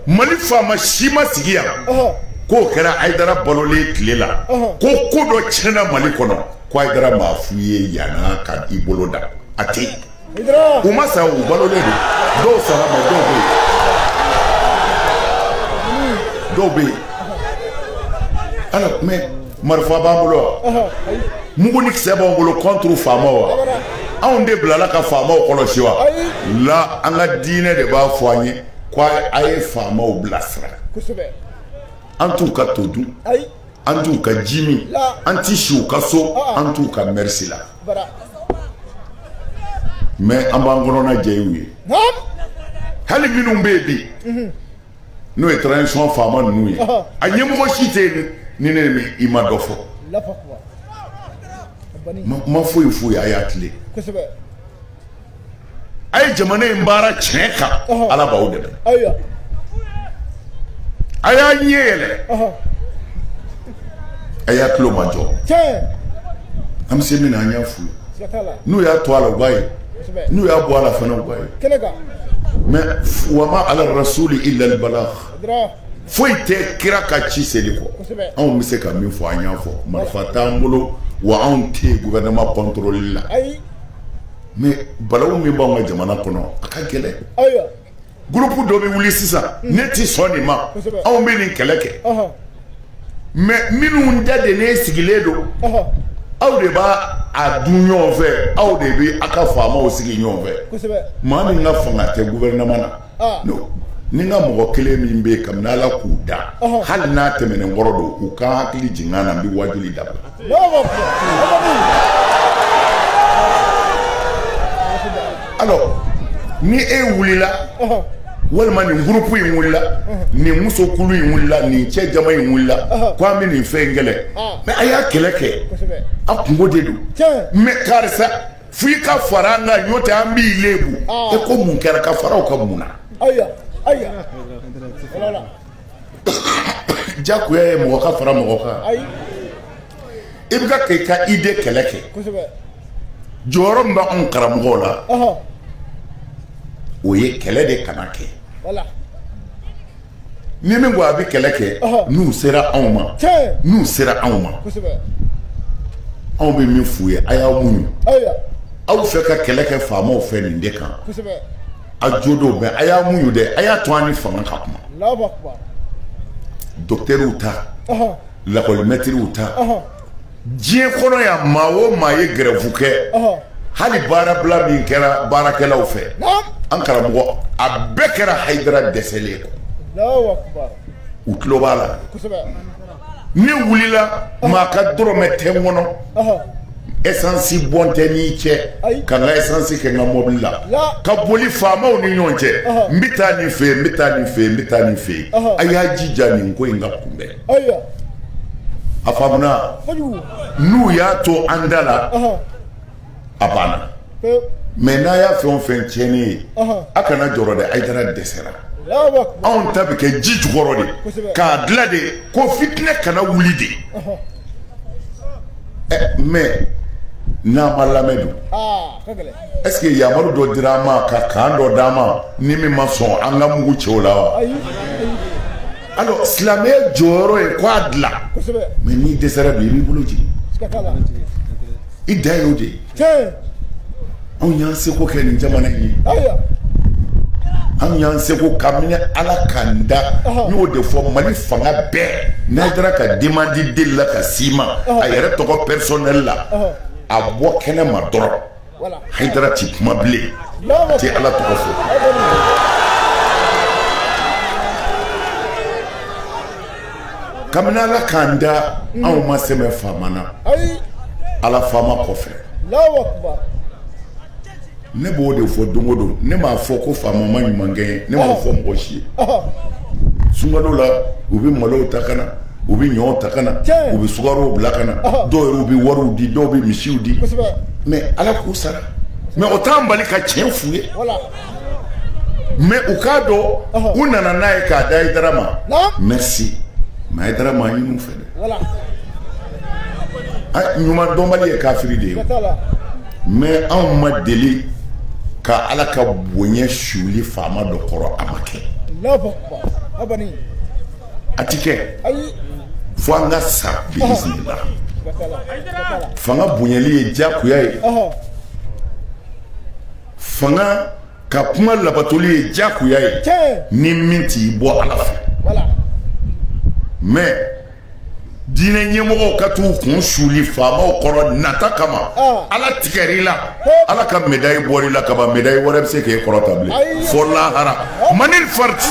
Mali faama si ma sigi yan k'o kɛra Ayidara balolen tile la ko dɔ tiɲɛna Mali kɔnɔ ko Aïdara m'a fouillé yana ka I bolo da ati o ma sa o balo le do sara ma do be alors mais marfa ba bolo mugu ni sebo bolo contre fama wa on de blala ka fama o kolo shiwa la anga dine de ba foanye kwa aye fama o blasra en tout cas todo en tout cas Jimmy anti chou kaso en tout cas merci là mais ambangorona jewi hali minum baby no e transition fama nuyi anyemu ko shite ni ne mi imadofo ma foyi ayatle ay jamana mbara cheka ala bawde aya nyele aya klo majo am semina anya fu no ya to ala baye no ya bo ala fana baye mais wa ma ala rasul illa al balagh foi te kira ka ci seliko on mi se ka mi fo anya fo marfata mbolo wa on te gouvernement contrôle la mais balawu mi ba nga jamana kono aka gele groupe do be wuli sisa neti soni ma on be ni keleke mais minu ndade ne sigiledo aw de ba a dunyo fe aw de bi aka fama o sigi nyon fe ma mi nga fanga te gouvernement na no ni nga mo kele mi mbe kam na la kuda hal na temene ngorodo u ka hakli jingana bi wajili dab alors ni e wulila walma ni groupe yi wulila ni muso kulu yi wulila ni che jama yi wulila kwa mi ni fe ngele mais aya keleke akungo dedu mais karisa fi ka faranga yote ambi lebu e ko mun kera ka farao ka muna aya wala jaku ye mo ka fara mo ka ibga ke ka ide keleke joro mba on karamo la oye kele de kanake voilà ni me gwa bi keleke nous sera onma on be mi fuye aya munyu aw fe ka keleke fama o fe ni de kan a jodo be aya munyu de aya to ani fanga ka kuma Allahu akbar docteur uta la ko maître uta je kono ya mawo maye grevuke hali bara bla min kera barakela o fe an karamo a bekera Haidara desele ko Allahu akbar utlo bala ni wulila ma ka drome tengono essence bonte ni che kan essence ke nga mobila ka boli fama oni nyonche mbita ni fe aya jija ni ngo inga kumbe afamuna nu ya to andala abana mena ya fe on fe cheni akana joro de Haidara desera on tabi ke jiju gorodi ka glade ko fitne kana wulide mais na malamedu est-ce que yamaru do drama ka kando dama ni mi mason anga mugu chola alors slamé joro e quadla mais ni desera bi buluji idayode on yanse ko ken jamana yi an yanse ko kamine ala kanda yo de fo mali fanga be na dara ka demander de la ka sima ayere to ko personnel la a bo kene ma doro voilà Haidara ti mable ti ala to ko fo kamina la kanda an ma seme famana ala fama ko fe Allahu akbar ne bo de fo dongodo ne ma fo ko fama ma nyumange ne ma fo mboshi sungalo la ubi malo takana ubi nyo takana ubi sugaro blakana do ubi waru di do bi mishiu di mais ala ko sara mais autant bali ka chenfuye voilà mais ukado unana nae ka dai drama merci mais drama yinu fede voilà a nyuma dombali e kafiri de mais en ma deli ka ala ka bonye shuli fama do koro amake labo abani atike ay fo anga sa bismillah fanga bonyali ye jakuya ye fanga ka kuma labatoli ye jakuya ye ni min t'i bɔ ala fɛ mais diinɛ ɲɛmɔgɔw ka t'u kun suuli faamaw kɔrɔ nata kama ala tigɛr'i la ala ka médaille bɔr'i la kaban médaille wɛrɛ bɛ se k'e kɔrɔta bilen fo lahara manil farti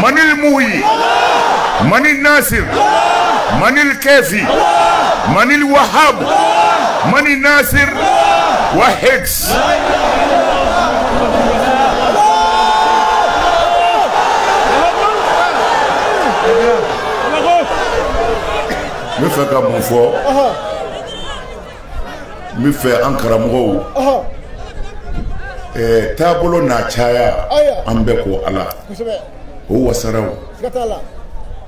manil muhi manil nasir manil kefi manil wahab manil nasir wahid n bɛ fɛ ka mun fɔ n bɛ fɛ an karamɔgɔw taabolo n'a caya an bɛɛ ko ala o wasaraw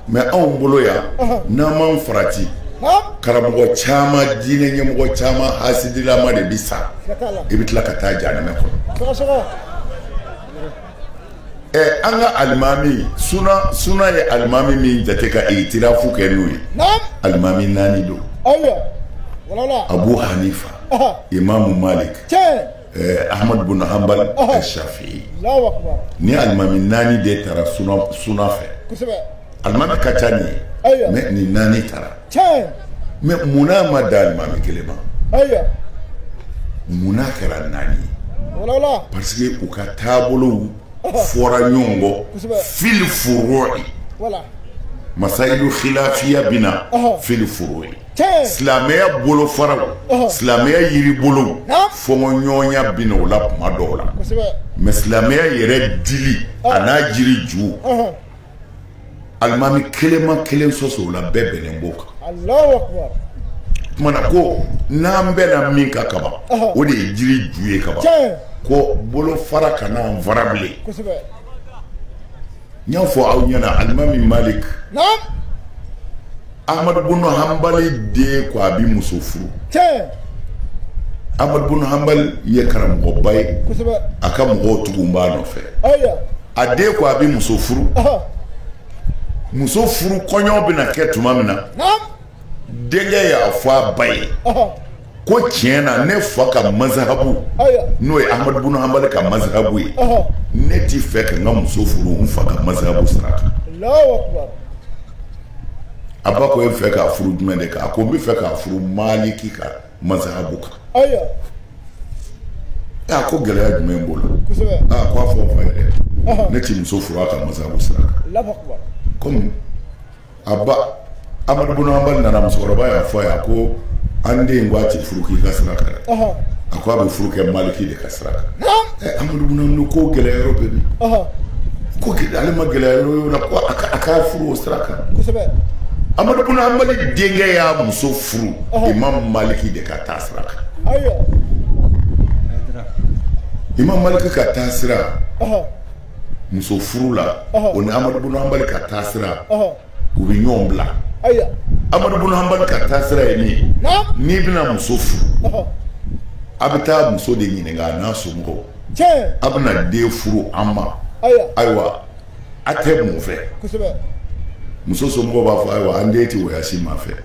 mais anw bolo yan n'an m'an farati karamɔgɔ caman diinɛ ɲɛmɔgɔ caman hasidilama de bi sa i bɛ tila ka taa jahanama kɔnɔ an ka alimami suna ye alimami min jate ka itirafu kɛ n'o ye alimami naani don abu hanifa imamu malik ahmad bin hanbal shafi'i ni alimami naani de taara suna fɛ alimami ka ca nin ye mais ni naani taara mais munna ma da alimami kelen ma munna kɛra naani ye parce que u ka taabolow fɔra ɲɔgɔn kɔ fil furu'i masailu khilafiya bina fil furu'i silamɛya bolo faraw silamɛya yiri bolo fɔngɔ ɲɔgɔnya bina o la kuma dɔw la mais silamɛya yɛrɛ dili a n'a jiri ju alimami kelen ma kelen sɔsɔ o la bɛɛ bɛnnen b'o kan kumana ko n'an bɛnna min ka kaban o de ye jiri ju ye kaban ko bolo fara kana an fara bilen n y'a fɔ aw ɲɛna alimami malik ahmad bin hanbali de ko a bi muso furu ahmad bin hanbali ye karamɔgɔba ye a ka mɔgɔw tugun b'a nɔfɛ a de ko a bi muso furu kɔɲɔ bɛna kɛ tuma min na denkɛ y'a fɔ a ba ye ko tiɲɛ na ne fa ka mazhabu n'o ye ahmad bin hanbali ka mazhabu ye ne ti fɛ ka n ka muso furu n fa ka mazhabu sira kan a ba ko e fɛ k'a furu jumɛn de kan a ko n bɛ fɛ k'a furu maliki ka mazhabu kan a ko gɛlɛya jumɛn b'o la a ko a fɔ n fa ye dɛ ne ti muso furu a ka mazhabu sira kan komi a ba ahmad bin hanbali nana musokɔrɔba y'a fɔ a ye a ko an den ko a ti furu k'i ka sira kan a ko a bɛ furu kɛ maliki de ka sira kan amadu bin hanbali ko gɛlɛya yɔrɔ bɛ min ko ale ma gɛlɛya yɔrɔ la ko a k'a furu o sira kan amadu bin hanbali denkɛ y'a muso furu imam maliki de ka taa sira kan imam maliki ka taa sira muso furu la o ni amadu bin hanbali ka taa sira u bɛ ɲɔgɔn bila amadu bin hanbali ka taa sira ye min n'i bɛna muso furu a bɛ taa muso de ɲininka a n'a somɔgɔw a bɛna den furu an ma ayiwa a tɛ mun fɛ muso somɔgɔw b'a fɔ ayiwa an den tɛ wɔyasi ma fɛ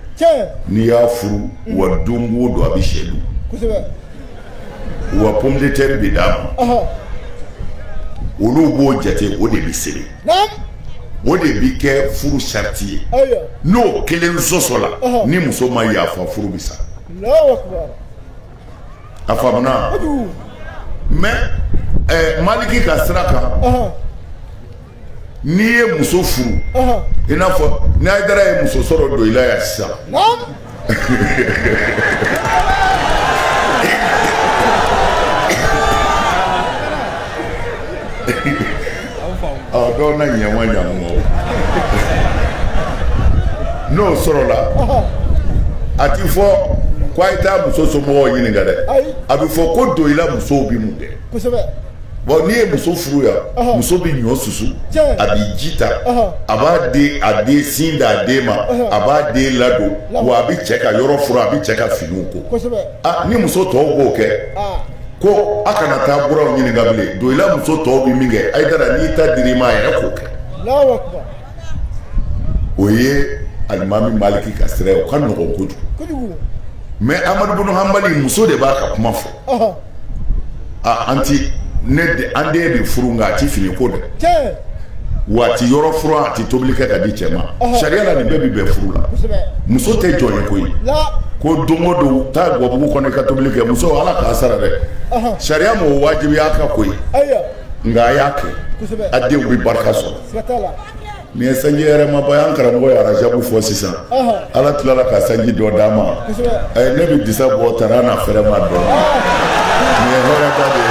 n'i y'a furu wa don o don a bɛ sɛ dun wa pomme de terre bɛ d'a ma olu b'o jate o de bɛ seri o de bi kɛ furu sariti ye n'o kelen sɔsɔ la ni muso ma yafa furu bi sa a faamuna mais maliki ka sira kan n'i ye muso furu i n'a fɔ n'Haidara ye muso sɔrɔ don i la yan sisan dɔw na ɲɛma ɲamu n'o sɔrɔla a ti fɔ ko a ye taa muso somɔgɔw ɲininka dɛ a bɛ fɔ ko don i la musow bi mun kɛ bon n'i ye muso furu yan muso bi ɲɔ susu a b'i ji ta a b'a den sin d'a den ma a b'a den ladon wa a bɛ cɛ ka yɔrɔ furu a bɛ cɛ ka finiw ko ni muso tɔw b'o kɛ ko a kana taa buraw ɲininka bilen don i la muso tɔw bi min kɛ Haidara n'i ta dir'i ma a yɛrɛ k'o kɛ o ye alimami maliki ka sira o ka nɔgɔn kojugu mais amadu bin hanbali muso de b'a ka kuma fɔ an den bi furu nka a ti fini ko dɛ waati yɔrɔ furu a ti tobili kɛ ka di cɛ ma sariya la nin bɛɛ bi bɛn furu la muso tɛ jɔn ye koyi ko don o don taa gabugu kɔnɔ i ka tobili kɛ muso ala k'a sara dɛ sariya m'o wajibiya ka koyi nka a y'a kɛ a denw bi barika sɔrɔ nin ye sanji yɛrɛ ma ba an karamɔgɔ ye arajabu fɔ sisan ala tilala ka sanji dɔ d'a ma ne bi disa bɔ tara na fɛrɛ ma dɔn nin ye hɛrɛba de ye.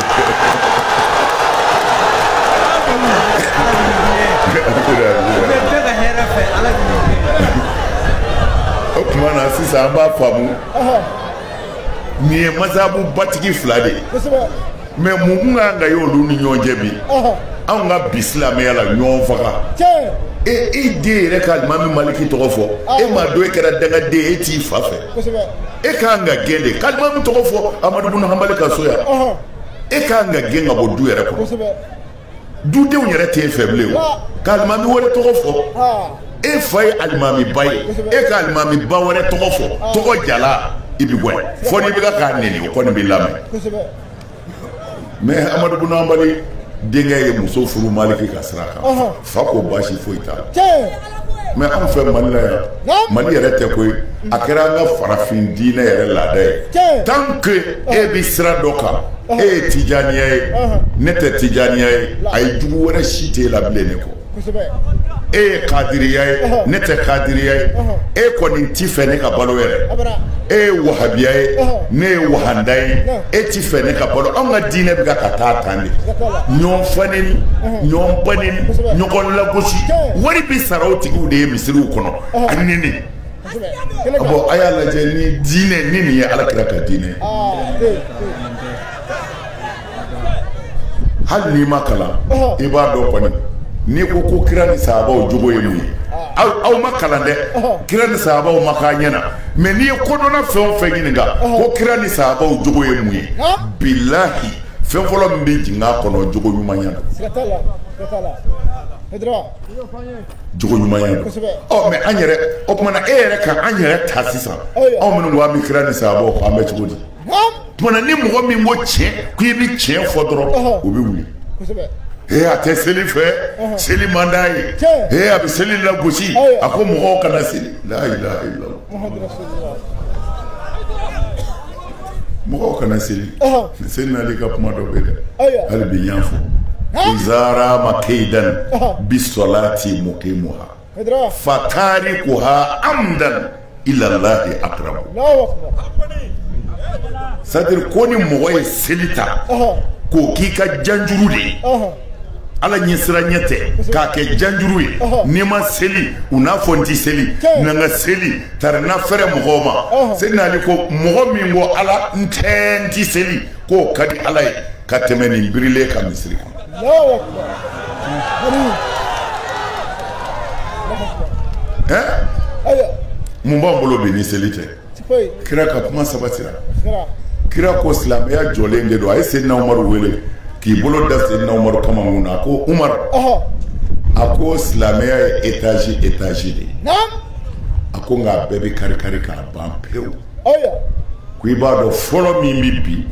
O tuma na sisan an b'a faamu nin ye masabu batigi fila de ye mais mun kan ka ye olu ni ɲɔgɔn cɛ bi anw ka bi silamɛya la ɲɔgɔn faga e den yɛrɛ ka alimami maliki tɔgɔ fɔ e m'a dɔn e kɛra dangaden e t'i fa fɛ e k'an ka gɛn de k'alimami tɔgɔ fɔ amadu bin hanbali ka so yan e k'an ka gɛn ka bɔ du yɛrɛ kɔnɔ dudenw yɛrɛ t'e fɛ bilen o k'alimami wɛrɛ tɔgɔ fɔ e fa ye alimami ba ye e ka alimami ba wɛrɛ tɔgɔ fɔ tɔgɔ jala i bi bɔ yen fɔ n'i bɛ k'a nɛni o kɔni b'i lamɛn mais amadu bin hanbali denkɛ ye muso furu maliki ka sira kan fa ko baasi foyi t'a la mais anw fɛ mali la yan mali yɛrɛ tɛ koyi a kɛra an ka farafin diinɛ yɛrɛ laada ye tant que e bi sira dɔ kan e ye tijaniya ye ne tɛ tijaniya ye a ye jugu wɛrɛ si t'e la bilen ne kɔ e ye kadiriya ye ne tɛ kadiriya ye e kɔni t'i fɛ ne ka balo yɛrɛ e ye wahabiya ye ne ye wahanda ye e t'i fɛ ne ka balo anw ka diinɛ bɛ ka taa tan de ɲɔgɔn faneni ɲɔgɔn baneni ɲɔgɔn lagosi wari bi sara o tigiw de ye misiriw kɔnɔ a neni bon a y'a lajɛ ni diinɛ ni nin ye alakira ka diinɛ hali n'i ma kalan i b'a dɔn kɔni n'i ko kira ni sahabaw jogo ye mun ye aw ma kalan dɛ kira ni sahabaw ma k'a ɲɛna mais n'i ye kodɔnna fɛn o fɛn ɲininka ko kira ni sahabaw jogo ye mun ye bilahi fɛn fɔlɔ min bɛ jigin a kɔnɔ jogo ɲumanya jogo ɲumanya mais an yɛrɛ o tumana e yɛrɛ ka an yɛrɛ ta sisan anw minnu ko an bɛ kira ni sahabaw kɔ an bɛ cogo di tumana ni mɔgɔ min ko tiɲɛ k'i bɛ tiɲɛ fɔ dɔrɔn o bɛ wuli a tɛ seli fɛ seli man d'a ye a bɛ seli lagosi a ko mɔgɔw kana seli la ilaha illallah mɔgɔw kana seli seli n'ale ka kuma dɔ bɛ dɛ hali bi yan fɔ izara makeidan bisolati muqimuha fatarikuha amdan ila allahi aqrab c'est-à-dire ko ni mɔgɔ ye seli ta k'o k'i ka janjuru de ye ala ɲɛ sira ɲɛ tɛ k'a kɛ janjuru ye n'i ma seli u n'a fɔ n ti seli na n ka seli tari na fɛrɛ mɔgɔw ma seli n'ale ko mɔgɔ min ko ala n tɛ n ti seli k'o ka di ala ye ka tɛmɛ nin birilen ka misiri kan mun b'an bolo bi ni seli tɛ kira ka kuma sabatira kira ko silamɛya jɔlen de don a ye Seydina Umaru wele k'i bolo da Seydina Umaru kama mun na a ko Umar a ko silamɛya ye étage de ye a ko nka a bɛɛ bɛ kari-kari k'a ban pewu ko i b'a dɔn fɔlɔ min bɛ bi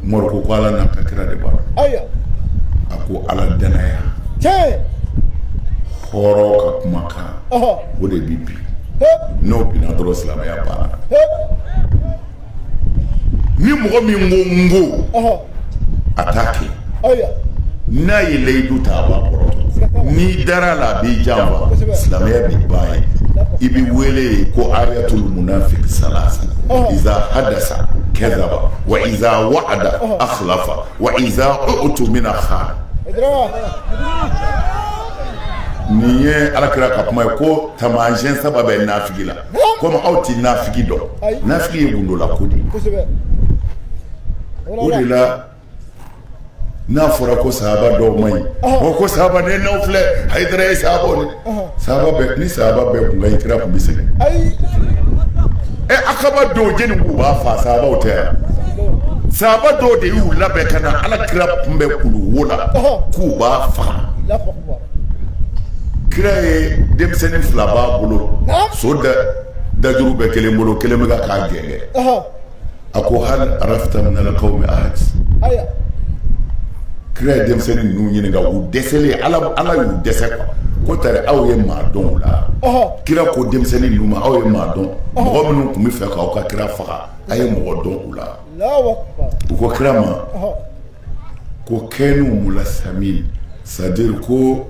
Umaru ko ala n'a ka kira de b'a dɔn a ko ala danaya hɔrɔn ka kumakan o de bɛ bi n'o binna dɔrɔn silamɛya banna ni mɔgɔ min ko n ko a t'a kɛ n'a ye layidu ta a b'a kɔrɔ n'i dara la a b'i janfa silamɛya b'i ban ye i bɛ wele ko ayatul munafik salasa iza hadasa kɛzaba wa iza wa'ada akhlafa wa iza utumina khana nin ye alakira ka kuma ye ko taamasiyɛn saba bɛ nafigi la komi aw ti nafigi dɔn nafigi ye gundola ko de ye o de la n'a fɔra ko sahaba dɔw man ɲi o ko sahaba ne n'aw filɛ Hayidara ye sahabaw de sahaba bɛɛ ni sahaba bɛɛ kun ka ɲi kira kun bɛ sɛgɛn akaba dɔw jeni k'u b'a fa sahabaw tɛ yan sahaba dɔw de y'u labɛn ka na alakira kun bɛ kulu wo la k'u b'a faga kira ye denmisɛnnin fila b'a bolo so dajuru bɛ kelen bolo kelen bɛ k'a gɛngɛ a ko hali arafita min na qawmi ahad kira ye denmisɛnnin ninnu ɲininka u dɛsɛlen ala y'u dɛsɛ ko tari aw ye maa dɔn o la kira ko denmisɛnnin ninnu ma aw ye maa dɔn mɔgɔ minnu tun bɛ fɛ k'aw ka kira faga a ye mɔgɔ dɔn u la u ko kira ma ko kɛnu mulasami c'est-à-dire ko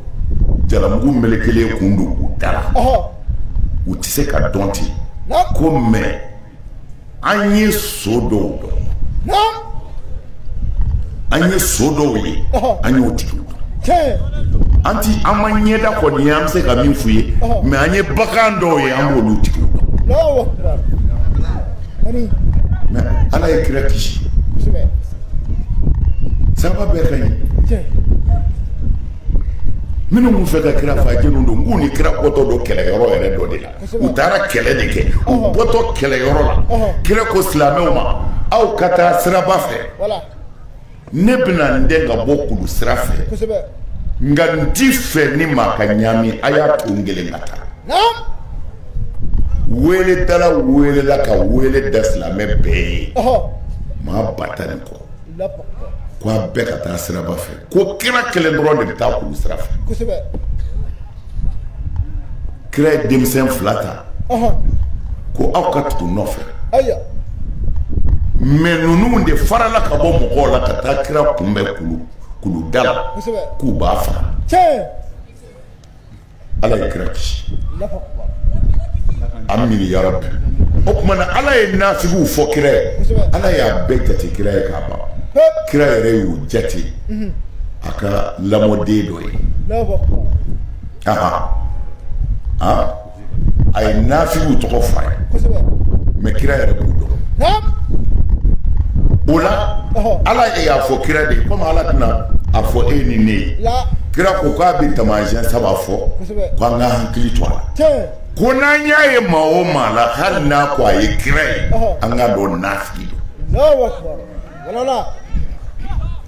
jalamugu melekelen kun don u dara u tɛ se ka dɔn ten ko mɛ an ye so dɔw dɔn an ye so dɔw ye an y'o tigiw dɔn an ma ɲɛda kɔni an bɛ se ka min f'u ye mɛ an ye bagan dɔw ye an b'olu tigiw dɔn mɛ ala ye kira kisi saba bɛɛ ka ɲi minnu mun fɛ ka kira fa jeliw don k'u ni kira bɔtɔ don kɛlɛyɔrɔ yɛrɛ dɔ de la u taara kɛlɛ de kɛ u bɔtɔ kɛlɛyɔrɔ la kira ko silamɛw ma aw ka taa siraba fɛ ne bɛna n den ka bɔ kulu sira fɛ nka n ti fɛ ni maa ka ɲaami a y'a to n kelen ka taa wele dala welela ka wele da silamɛ bɛɛ ye maa ba ta nin kɔ ko a bɛɛ ka taa siraba fɛ ko kira kelen dɔrɔn de bɛ taa kulu sira fɛ kira ye denmisɛn fila ta ko aw ka tugu nɔfɛ mɛ ninnu de farala ka bɔ mɔgɔw la ka taa kira kunbɛn kulu da la k'u b'a faga ala ye kira kisi an miiri yɔrɔ bɛɛ o tuma na ala ye nafigiw fɔ kira ye ala y'a bɛɛ jate kira ye k'a ban kira yɛrɛ y'o jate a ka lamɔden dɔ ye a ye nafigiw tɔgɔ fɔ a ye mɛ kira yɛrɛ b'u dɔn o la ala y'a fɔ kira de komi ala tɛna a fɔ e ni ne ye kira ko k'a bɛ taamasiyɛn saba fɔ k'an ka hakili to a la ko n'an y'a ye maa o maa la hali n'a ko a ye kira ye an ka dɔn nafigi don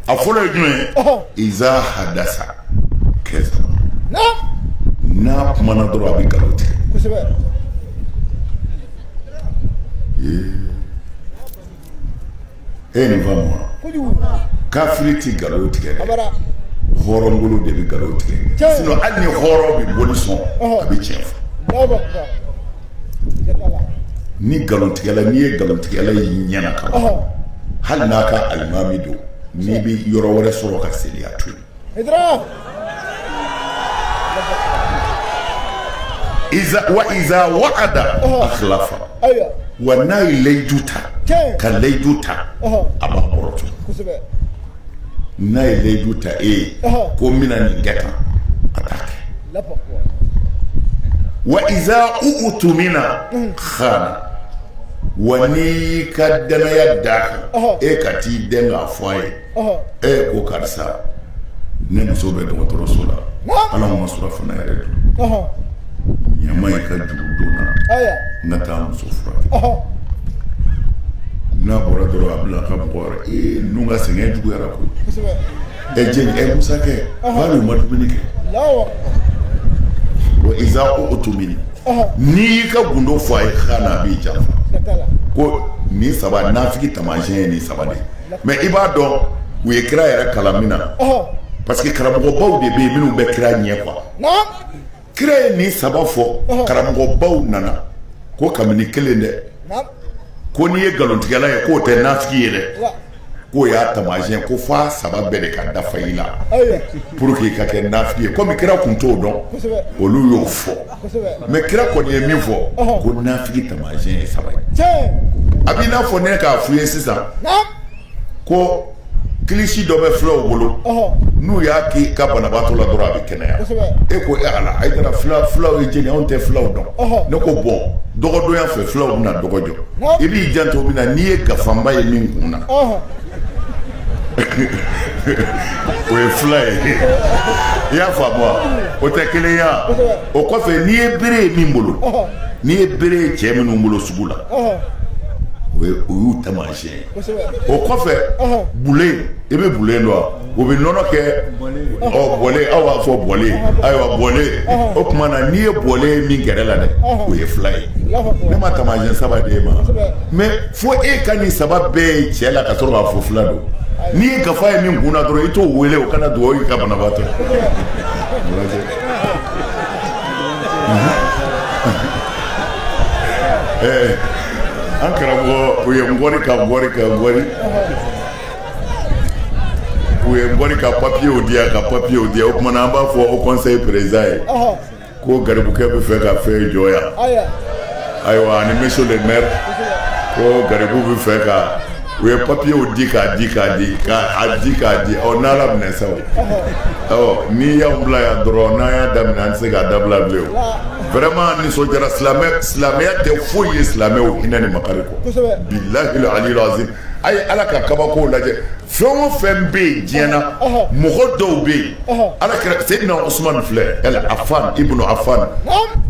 a fɔlɔ ye jumɛn ye iza hadasa kɛsa n'a kumana dɔrɔn a bɛ nkalon tigɛ e nin faamu wa kafiri ti nkalon tigɛ dɛ hɔrɔngolo de bɛ nkalon tigɛ sinon hali ni hɔrɔn bɛ boli sɔn a bɛ tiɲɛ fɔ ni nkalontigɛla n'i ye nkalontigɛla y'i ɲɛna ka ban hali n'a ka alimami don n'i bɛ yɔrɔ wɛrɛ sɔrɔ ka seli a to yen wa iza wa'ada akhlafa wa n'a ye layidu ta ka layidu ta a b'a kɔrɔtɔ n'a ye layidu ta e ye ko n bɛna nin kɛ tan a t'a kɛ wa iza u'tumina khana wa n'i ka danaya d'a kan e ka t'i den k'a fɔ a ye ko karisa ne muso bɛ dɔgɔtɔrɔso la ala ma surafana yɛrɛ dun ɲama yi ka jugu donna n ka taa muso furakɛ n'a bɔra dɔrɔn a bila ka mɔgɔ wɛrɛ ninnu ka sɛgɛn juguyara koyi jɛni musakɛ bali u ma dumuni kɛ wa iza u'tumina n'i y'i ka gundo fɔ a ye kana a b'i janfa ko nin saba nafigi taamasiyɛn ye nin saba de mɛ i b'a dɔn u ye kira yɛrɛ kalan min na parce que karamɔgɔbaw de bɛ yen minnu bɛ kira ɲɛ kuwa kira ye nin saba fɔ karamɔgɔbaw nana ko kabini kelen dɛ ko n'i ye nkalontigɛla ye k'o tɛ nafigi ye dɛ k'o y'a taamasiyɛn ko f'a saba bɛɛ de ka dafa i la pour que i ka kɛ nafigi ye komi kira tun t'o dɔn olu y'o fɔ mɛ kira kɔni ye min fɔ ko nafigi taamasiyɛn ye saba ye a b'i n'a fɔ ne k'a f'u ye sisan ko kilisi dɔ bɛ fulaw bolo n'u y'a k'i ka banabaatɔ la dɔrɔn a bɛ kɛnɛya e ko ala a taara fulaw ye jeli anw tɛ fulaw dɔn ne ko bɔn dɔgɔdɔnya fɛ fulaw bɛna dɔgɔ jɔ i b'i janto min na n'i ye gafanba ye min kun na o ye fila ye i y'a faamu wa o tɛ kelen ya o kɔfɛ n'i ye bere ye min bolo n'i ye bere ye cɛ minnu bolo sugu la o y'u tamasiyɛn o kɔfɛ bule i bɛ bule dɔn o bɛ nɔnɔ kɛ bɔlen aw b'a fɔ bɔlen ayiwa bɔlen o tuma na n'i ye bɔlen min gɛrɛ la dɛ o ye 2 ye ne ma tamasiyɛn 3 d'e ma mais fo e ka nin 3 bɛɛ ye cɛ la ka sɔrɔ k'a fɔ 2 don n'i ye gafa ye min kunna dɔrɔn i t'o wele o kana dugawu k'i ka banabaatɔ an karamɔgɔ u ye ngɔri ka papiyew di yan o kumana an b'a fɔ au conseil président ye ko garibukɛ bɛ fɛ ka fɛn jɔ yan ayiwa ani monsieur le maire ko garibu bɛ fɛ ka u ye papiyew di k'a di n'Ala minɛ sa o n'i y'anw bila yan dɔrɔn n'an y'a daminɛ an tɛ se k'a dabila bilen o vraiment nisɔndiyara silamɛya tɛ foyi ye silamɛw hinɛ ni makari kɔ bilahi aliyul azim a ye Ala ka kabakow lajɛ fɛn o fɛn bɛ yen diɲɛ na mɔgɔ dɔw bɛ yen Ala kira Seydina Usman filɛ Affan ibnu Affan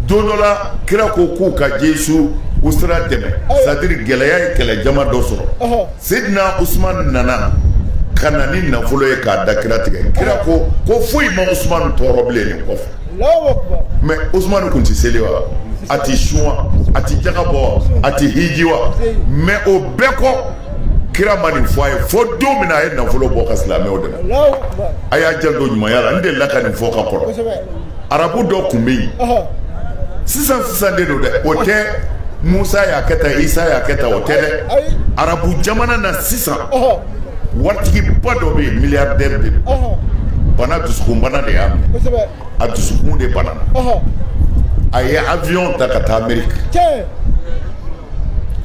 don dɔ la kira ko k'u ka Jesu u sera dɛmɛ c'est-à-dire gɛlɛya ye kɛlɛ jama dɔ sɔrɔ Seydina Usman nana ka na ni nafolo ye k'a da kira tigɛ kira ko foyi ma Usman tɔɔrɔ bilen nin kɔfɛ mais Usman kun tɛ seli wa a tɛ sun wa a tɛ jaka bɔ wa a tɛ hiji wa mais o bɛɛ kɔ kira ma nin fɔ a ye fo don min na a ye nafolo bɔ ka silamɛw dɛmɛ a y'a janto ɲumanya la n delila ka nin fɔ ka kɔrɔ arabu dɔ kun bɛ yen sisan de don dɛ o tɛ Musa y'a kɛ tan Isa y'a kɛ tan o tɛ dɛ arabu jamana na sisan waritigiba dɔ bɛ yen milliardaire de don bana dusukun bana de y'a minɛ a dusukun de bana na a ye avion ta ka taa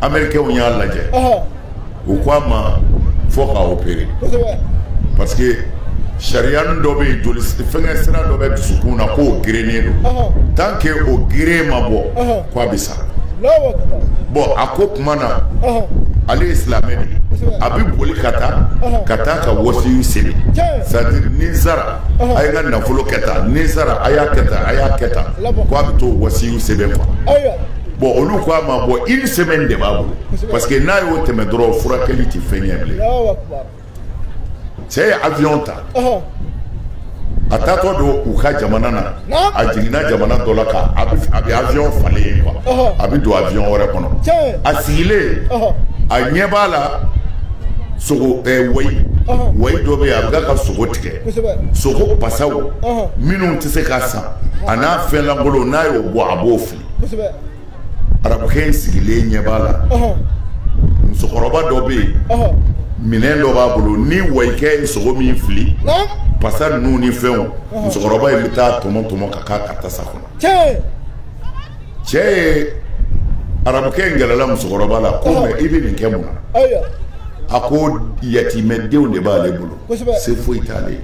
Américains y'a lajɛ u ko a ma fo k'a opérer parce que sariya dɔ bɛ yen joli fɛngɛ sira dɔ bɛ dusukun na k'o gerennen don tant que o gere ma bɔ k'a bɛ sa bon a ko tuma na ale ye silamɛ de ye a bɛ boli ka taa ka wasiyu sɛbɛn c'est-à-dire ni sara a ye n ka nafolo kɛ tan ni sara a y'a kɛ tan k'a bɛ t'o wasiyu sɛbɛn quoi bon olu ko a ma bon une semaine de b'a bolo parce que n'a y'o tɛmɛ dɔrɔn furakɛli tɛ fɛn ɲɛ bilen cɛ ye avion ta a taatɔ don u ka jamana na a jiginna jamana dɔ la a bɛ avion falen yen quoi a bɛ don avion wɛrɛ kɔnɔ a sigilen a ɲɛ b'a la sogo wayi dɔ bɛ yen a bɛ ka sogo tigɛ sogo pasaw minnu tɛ se ka san a n'a fɛn lankolon n'a y'o bɔ a b'o fili arabukɛ in sigilen ɲɛ b'a la musokɔrɔba dɔ bɛ yen minɛn dɔ b'a bolo ni wayikɛ ye sogo min fili pasa ninnu ni fɛnw musokɔrɔba in bɛ taa tɔmɔ ka k'a ka tasa kɔnɔ cɛ ye arabukɛ in gɛrɛla musokɔrɔba la ko mɛ i bɛ nin kɛ mun na a ko yatimɛdenw de b'ale bolo se foyi t'ale ye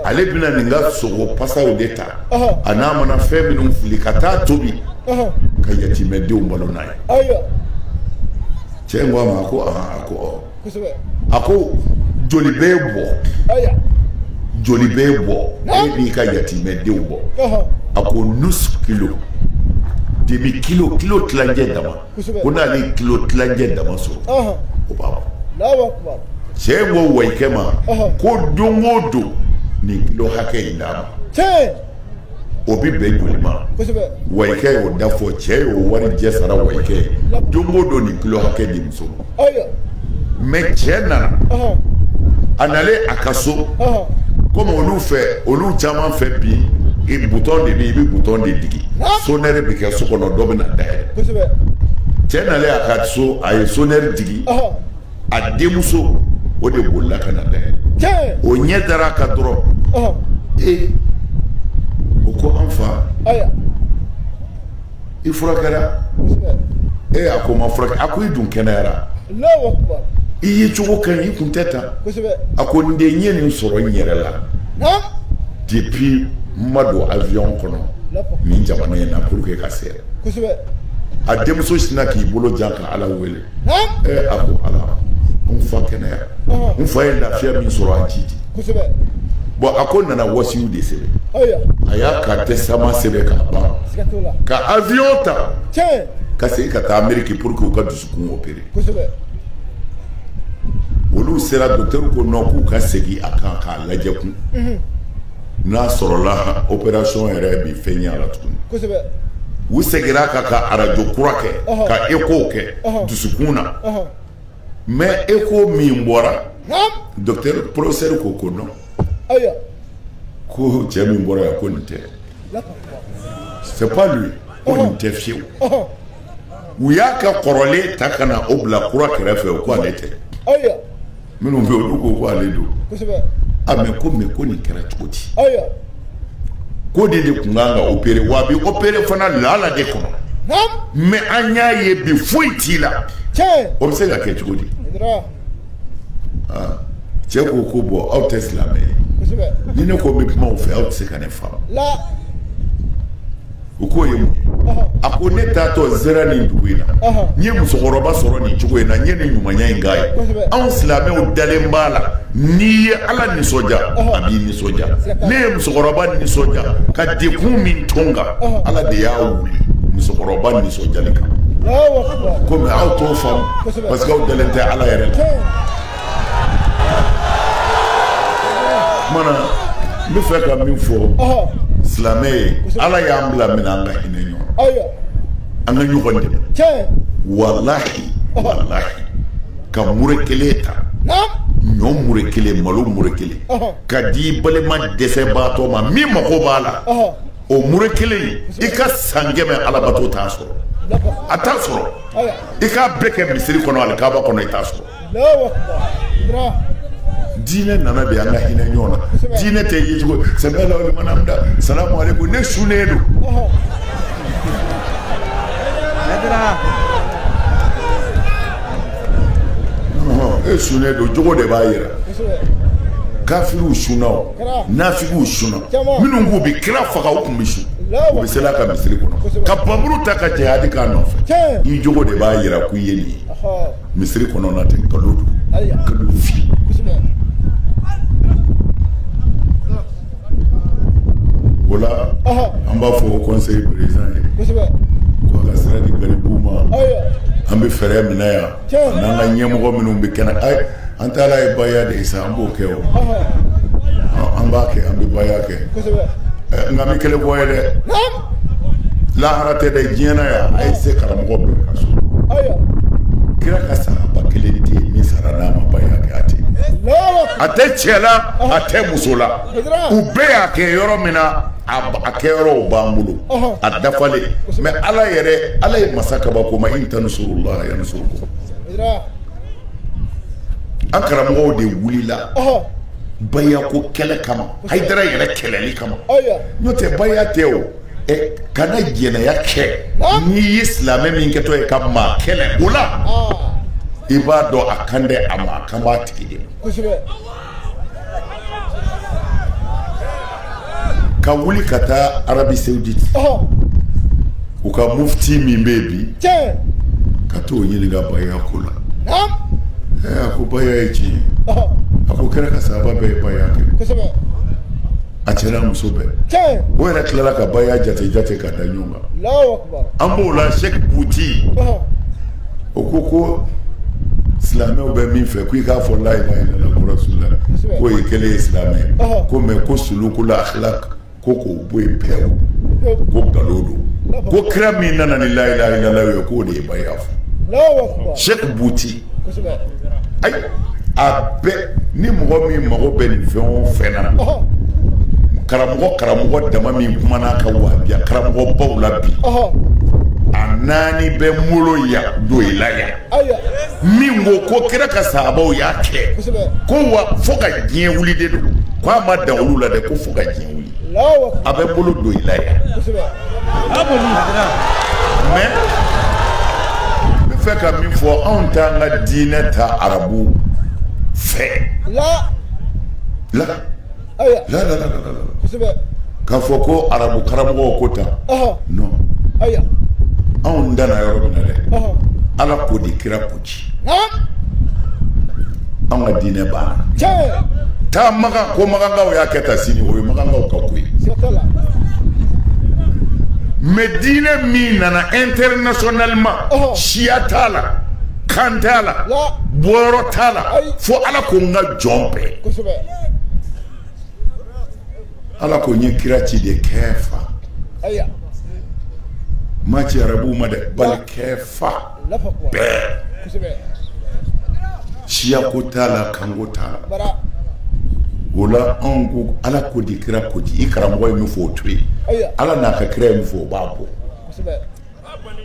ale bɛna nin ka sogo pasaw de ta a n'a mana fɛn minnu fili ka taa tobi ka yatimɛdenw balo n'a ye cɛ in ko a ma a ko joli bɛ bɔ e b'i ka yatimɛdenw bɔ a ko nus kilo demi kilo tilancɛ dama ko n'ale kilo tilancɛ dama sɔrɔ o b'a bɔ cɛ in ko wayikɛ ma ko don o don nin kilo hakɛ in d'a ma o bɛ bɛn joli ma wayikɛ y'o da fɔ cɛ y'o wari jɛ sara wayikɛ ye don o don nin kilo hakɛ di muso ma mais cɛ nana a nalen a ka so komi olu caman fɛ bi butɔn de bɛ yen i bɛ butɔn de digi sonɛri bɛ kɛ so kɔnɔ dɔ bɛ na dayɛlɛ cɛ nalen a ka so a ye sonɛri digi a denmuso o de bolila ka na dayɛlɛ o ɲɛ dara a kan dɔrɔn o ko an fa i furakɛra a ko ma furakɛ a ko i dun kɛnɛyara i ye cogo ka ɲi i kun tɛ tan a ko n den ye nin sɔrɔ n yɛrɛ la depuis n ma don avion kɔnɔ nin jamana in na pour que ka se a denmuso sinna k'i bolo jan ka Ala wele a ko Ala n fa kɛnɛya n fa ye lafiya min sɔrɔ a jiji bon a ko nana wasiyu de sɛbɛn a y'a ka testament sɛbɛn k'a ban ka avion ta ka segin ka taa Amérique pour que u ka dusukun opérer olu sera docteur ko non k'u ka segin a kan k'a lajɛ kun n'a sɔrɔla opération yɛrɛ bi fɛn ɲɛ a la tuguni u seginna ka radio kura kɛ ka écho kɛ dusukun na mais écho min bɔra docteur professeur ko non ko cɛ min bɔra yan ko nin tɛ c'est pas lui ko nin tɛ fiyewu u y'a kɛ kɔrɔlen ta ka na o bila kura kɛrɛfɛ ko ale tɛ minnu bɛ olu ko ale don mais ko nin kɛra cogo di ko de tun kan ka opérer wa bi opérer fana lala de kɔnɔ mais an y'a ye bi foyi t'i la o bɛ se ka kɛ cogo di cɛ ko bɔn aw tɛ silamɛ ye ni ne ko n bɛ kuma u fɛ aw tɛ se ka ne faamu u k'o ye mun ye a ko ne taatɔ zera nin dugu in na n ye musokɔrɔba sɔrɔ nin cogo in na n ye nin ɲumanya in k'a ye anw silamɛw dalen b'a la n'i ye ala nisɔndiya a b'i nisɔndiya ne ye musokɔrɔba nisɔndiya ka dekun min to n kan ala de y'a wuli musokɔrɔba nisɔndiyali kan komi aw t'o faamu parce que aw dalen tɛ ala yɛrɛ la kumana n bɛ fɛ ka min fɔ silamɛ ye ala y'an bila min an ka hinɛ ɲɔgɔn an ka ɲɔgɔn dɛmɛ walahi ka mure kelen ta ɲɔ mure kelen malo mure kelen ka di balima dɛsɛbaatɔ ma min mago b'a la o mure kelen i ka san 100 alabato t'a sɔrɔ a t'a sɔrɔ i k'a bɛɛ kɛ misiri kɔnɔ alikaba kɔnɔ i t'a sɔrɔ diinɛ nana de an ka hinɛ ɲɔgɔn na diinɛ tɛ ye cogo sɛbɛla wale mana amda salamu alaikum ne sunnen don e sunnen don jogo de b'a yira kafiriw sunnaw nafigiw sunna minnu k'u bi kira faga u kun bi sun u bɛ sela ka misiri kɔnɔ ka bamuru ta ka jihadi k'a nɔfɛ i jogo de b'a yira k'u ye nin ye misiri kɔnɔna tɛ kalo don kalo fi Ola, an b'a fɔ conseil président ye ko a ka sira di garibuw ma an bɛ fɛɛrɛ minɛ yan n'an ka ɲɛmɔgɔ minnu bɛ kɛnɛ an taala ye baya de ye sa an b'o kɛ o an b'a kɛ an bɛ baya kɛ nka mi kelen bɔ ye dɛ lahara tɛ dɛ diɲɛ na yan a ye se karamɔgɔ bɛɛ ka so kira ka saraba kelen tɛ yen min sara n'a ma baya kɛ a tɛ a tɛ cɛ la a tɛ muso la u bɛɛ y'a kɛ yɔrɔ min na a kɛyɔrɔw b'an bolo a dafalen mais ala yɛrɛ ala ye masa kabako ma in tansurullah yansurkum an karamɔgɔw de wulila bayako kɛlɛ kama Haidara yɛrɛ kɛlɛli kama n'o tɛ baya tɛ o kana jɛnɛya kɛ n'i ye silamɛ min kɛtɔ ye ka maa kɛlɛ o la i b'a dɔn a kan dɛ a ma a kan b'a tigi de ka wuli ka taa Arabie Saoudite u ka mufti min bɛ yen bi ka t'o ɲininka baya ko la a ko baya ye tiɲɛ a ko kɛra ka sahaba bɛɛ ye baya kɛ a cɛ n'a muso bɛɛ o yɛrɛ tilala ka baya jate ka da ɲɔgɔn kan an b'o la Sheikh Bouti o ko silamɛw bɛ min fɛ ko i k'a fɔ la ilaha illallah rasulullah ko ye kelen ye silamɛ ko mais ko sulukul akhlaq ko k'o bɔ yen pewu ko nkalon don ko kira min nana ni la ilaha illallah ye k'o de ye baya fɔ Sheikh Bouti ayi a bɛɛ ni mɔgɔ min mago bɛ nin fɛn o fɛn na karamɔgɔ dama min kumana ka wahabiya karamɔgɔ baw la bi a naani bɛ molo ya do i la yan min ko kira ka sahabaw y'a kɛ ko wa fo ka diɲɛ wuli de don ko a ma dan olu la dɛ ko fo ka diɲɛ wuli a bɛ bolo do i la yan mais n bɛ fɛ ka min fɔ anw t'an ka diinɛ ta arabu fɛ la k'a fɔ ko arabu karamɔgɔw ko tan non anw danna yɔrɔ min na dɛ ala ko di kira ko ci anw ka diinɛ banna taa makan ko makankaw y'a kɛ tan sini o ye makankaw ka ko ye mais diinɛ min nana internationalement siya t'a la kan t'a la bɔyɔrɔ t'a la fo ala ko n ka jɔn bɛɛ ala ko n ye kira ci de kɛ fa ma ci arabuw ma dɛ bali kɛ fa bɛɛ siya ko t'a la kanko t'a la o la anw ko ala ko di kira ko di i karamɔgɔ ye min fɔ o to yen ala n'a ka kira ye min fɔ o b'a bɔ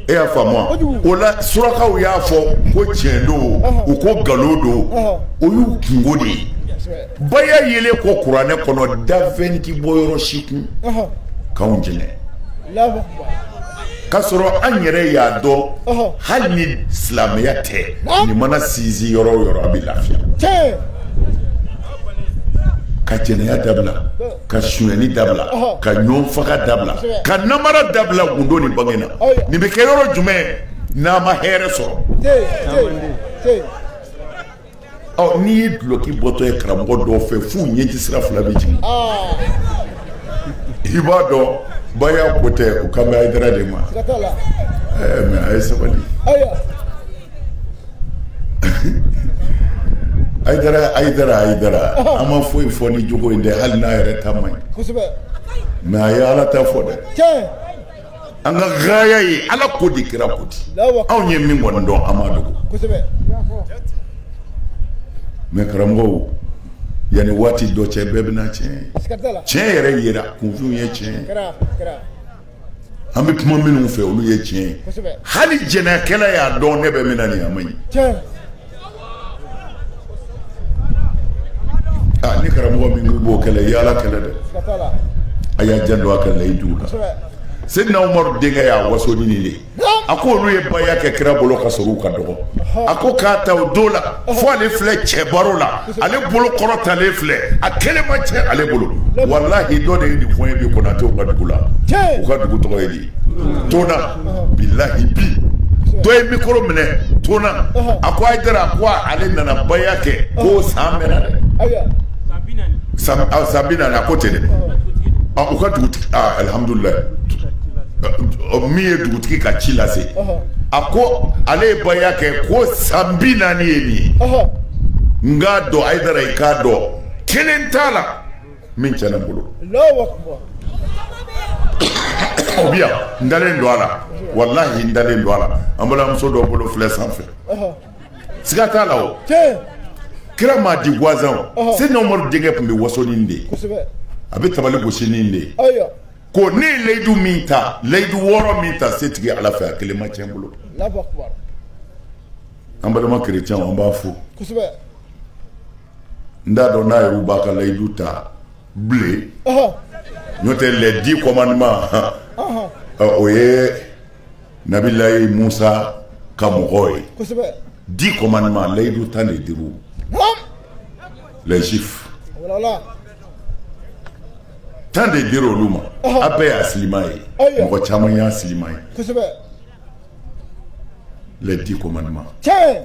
e y'a faamu o la surakaw y'a fɔ ko tiɲɛ don u ko nkalon don o y'u kungo de ye baya yelen kɔ kuranɛ kɔnɔ dafɛn ti bɔ yɔrɔ si kun k'anw jɛnɛ k'a sɔrɔ an yɛrɛ y'a dɔn hali ni silamɛya tɛ nin mana sinsin yɔrɔ o yɔrɔ a bɛ lafiya ka jɛnɛya dabila ka suɲɛni dabila ka ɲɔgɔn faga dabila ka namara dabila gundo ni bange na nin bɛ kɛ yɔrɔ jumɛn n'a ma hɛrɛ sɔrɔ n'i ye duloki bɔtɔ ye karamɔgɔ dɔw fɛ f'u ɲɛji sira fila bɛ jigin i b'a dɔn baya ko tɛ u kan bɛ Hayidara de ma mais a ye sabali Hayidara an ma foyi fɔ ni jogo in dɛ hali n'a yɛrɛ ta man ɲi mais a ye ala ta fɔ dɛ an ka gaaya ye ala ko di kira ko di anw ye min kɔni dɔn an m'a dogo mais karamɔgɔw yanni waati dɔ cɛ bɛɛ bɛna tiɲɛ yɛrɛ yera kunfin ye tiɲɛ an bɛ kuma minnu fɛ olu ye tiɲɛ hali jɛnɛkɛla y'a dɔn ne bɛ min na nin a man ɲi ni karamɔgɔ min b'o kɛlɛ i y'ala kɛlɛ dɛ a y'a janto a ka layidu la Seydina Umaru denkɛ y'a waso ni nin de a ko olu ye baya kɛ kira bolo ka sɔrɔ u ka dɔgɔ a ko k'a ta o don la fo ale filɛ cɛ baro la ale bolo kɔrɔ talen filɛ a kelen ma cɛ ale bolo walahi dɔ de ye nin fɔ ye bi Konatɛw ka dugu la u ka dugu tɔgɔ ye di Tona bilahi bi dɔ ye mikoro minɛ Tona a ko Hayidara a ko ale nana baya kɛ k'o san mɛnna dɛ San 40 a ko ten dɛ u ka dugutigi alhamdulilayi min ye dugutigi ka ci lase a ko ale ye baya kɛ ko san 40 ye nin ye n k'a dɔn Hayidara i k'a dɔn kelen t'a la min tiɲɛ ne bolo o bi yan n dalen don a la walahi n dalen don a la an balimamuso dɔ bolo filɛ sanfɛ siga t'a la o kira m'a di gansan Seydina Umaru denkɛ tun bɛ waso ni nin de ye a bɛ tabali gosi ni nin de ye ko ne ye layidu min ta layidu 6 min ta setigi ala fɛ a kelen ma tiɲɛ n bolo an balima kerecɛnw an b'a fo n t'a dɔn n'a yɛrɛ b'a ka layidu ta bilen n'o tɛ les 10 commandements o ye Nabilayi Musa ka mɔgɔw ye 10 commandements layidu 15 les chiffres tant de dire olu ma a bɛɛ y'a silima ye mɔgɔ caman y'a silima ye les 10 commandements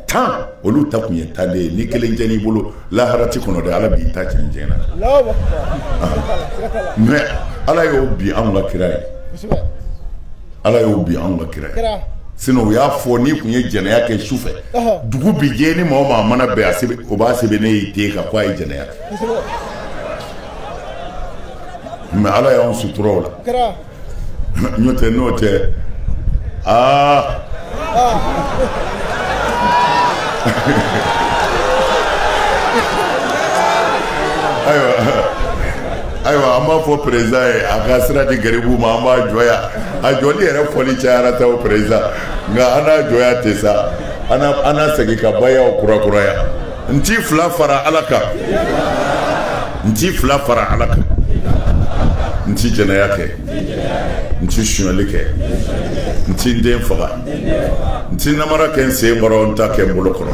tan olu ta kun ye tan de ye ni kelen jɛn'i bolo laharati kɔnɔ de ala b'i ta cɛn jɛn na mais ala y'o bi anw ka kira ye ala y'o bi anw ka kira ye sinon u y'a fɔ n'i kun ye jɛnɛya kɛ su fɛ dugu bi jɛ ni maa o maa mana bɛn o b'a sɛbɛn ne y'i den kan ko a ye jɛnɛya mais ala y'anw sutura o la n'o tɛ ayiwa an b'a fɔ président ye a ka sira di garibu ma an b'a jɔya a jɔli yɛrɛ fɔli cayara ta o président nka an n'a jɔya tɛ sa an n'a segin ka bayaw kurakuraya n ti fila fara ala kan n ti jɛnɛya kɛ n ti suɲɛli kɛ n ti n den faga n ti namara kɛ n sen kɔrɔ n ta kɛ n bolo kɔrɔ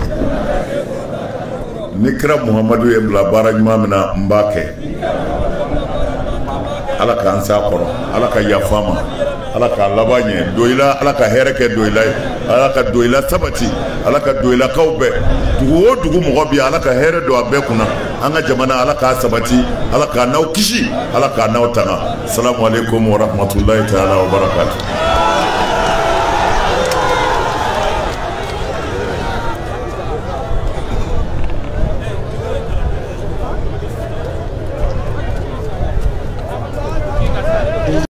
ni kira Muhamadu ye bila baara ɲuman min na n b'a kɛ ala k'an s'a kɔrɔ ala ka yafa ma ala k'a laban ɲɛ do i la ala ka hɛrɛ kɛ do i la ye ala ka do ila sabati ala ka do ila kawbe dugu o dugu mɔgɔ bi ala ka hɛrɛ do a bɛɛ kunna an ka jamana ala ka sabati ala ka n'aw kisi ala ka n'aw tanga assalamu alaikum wa rahmatullahi ta'ala wa barakatuh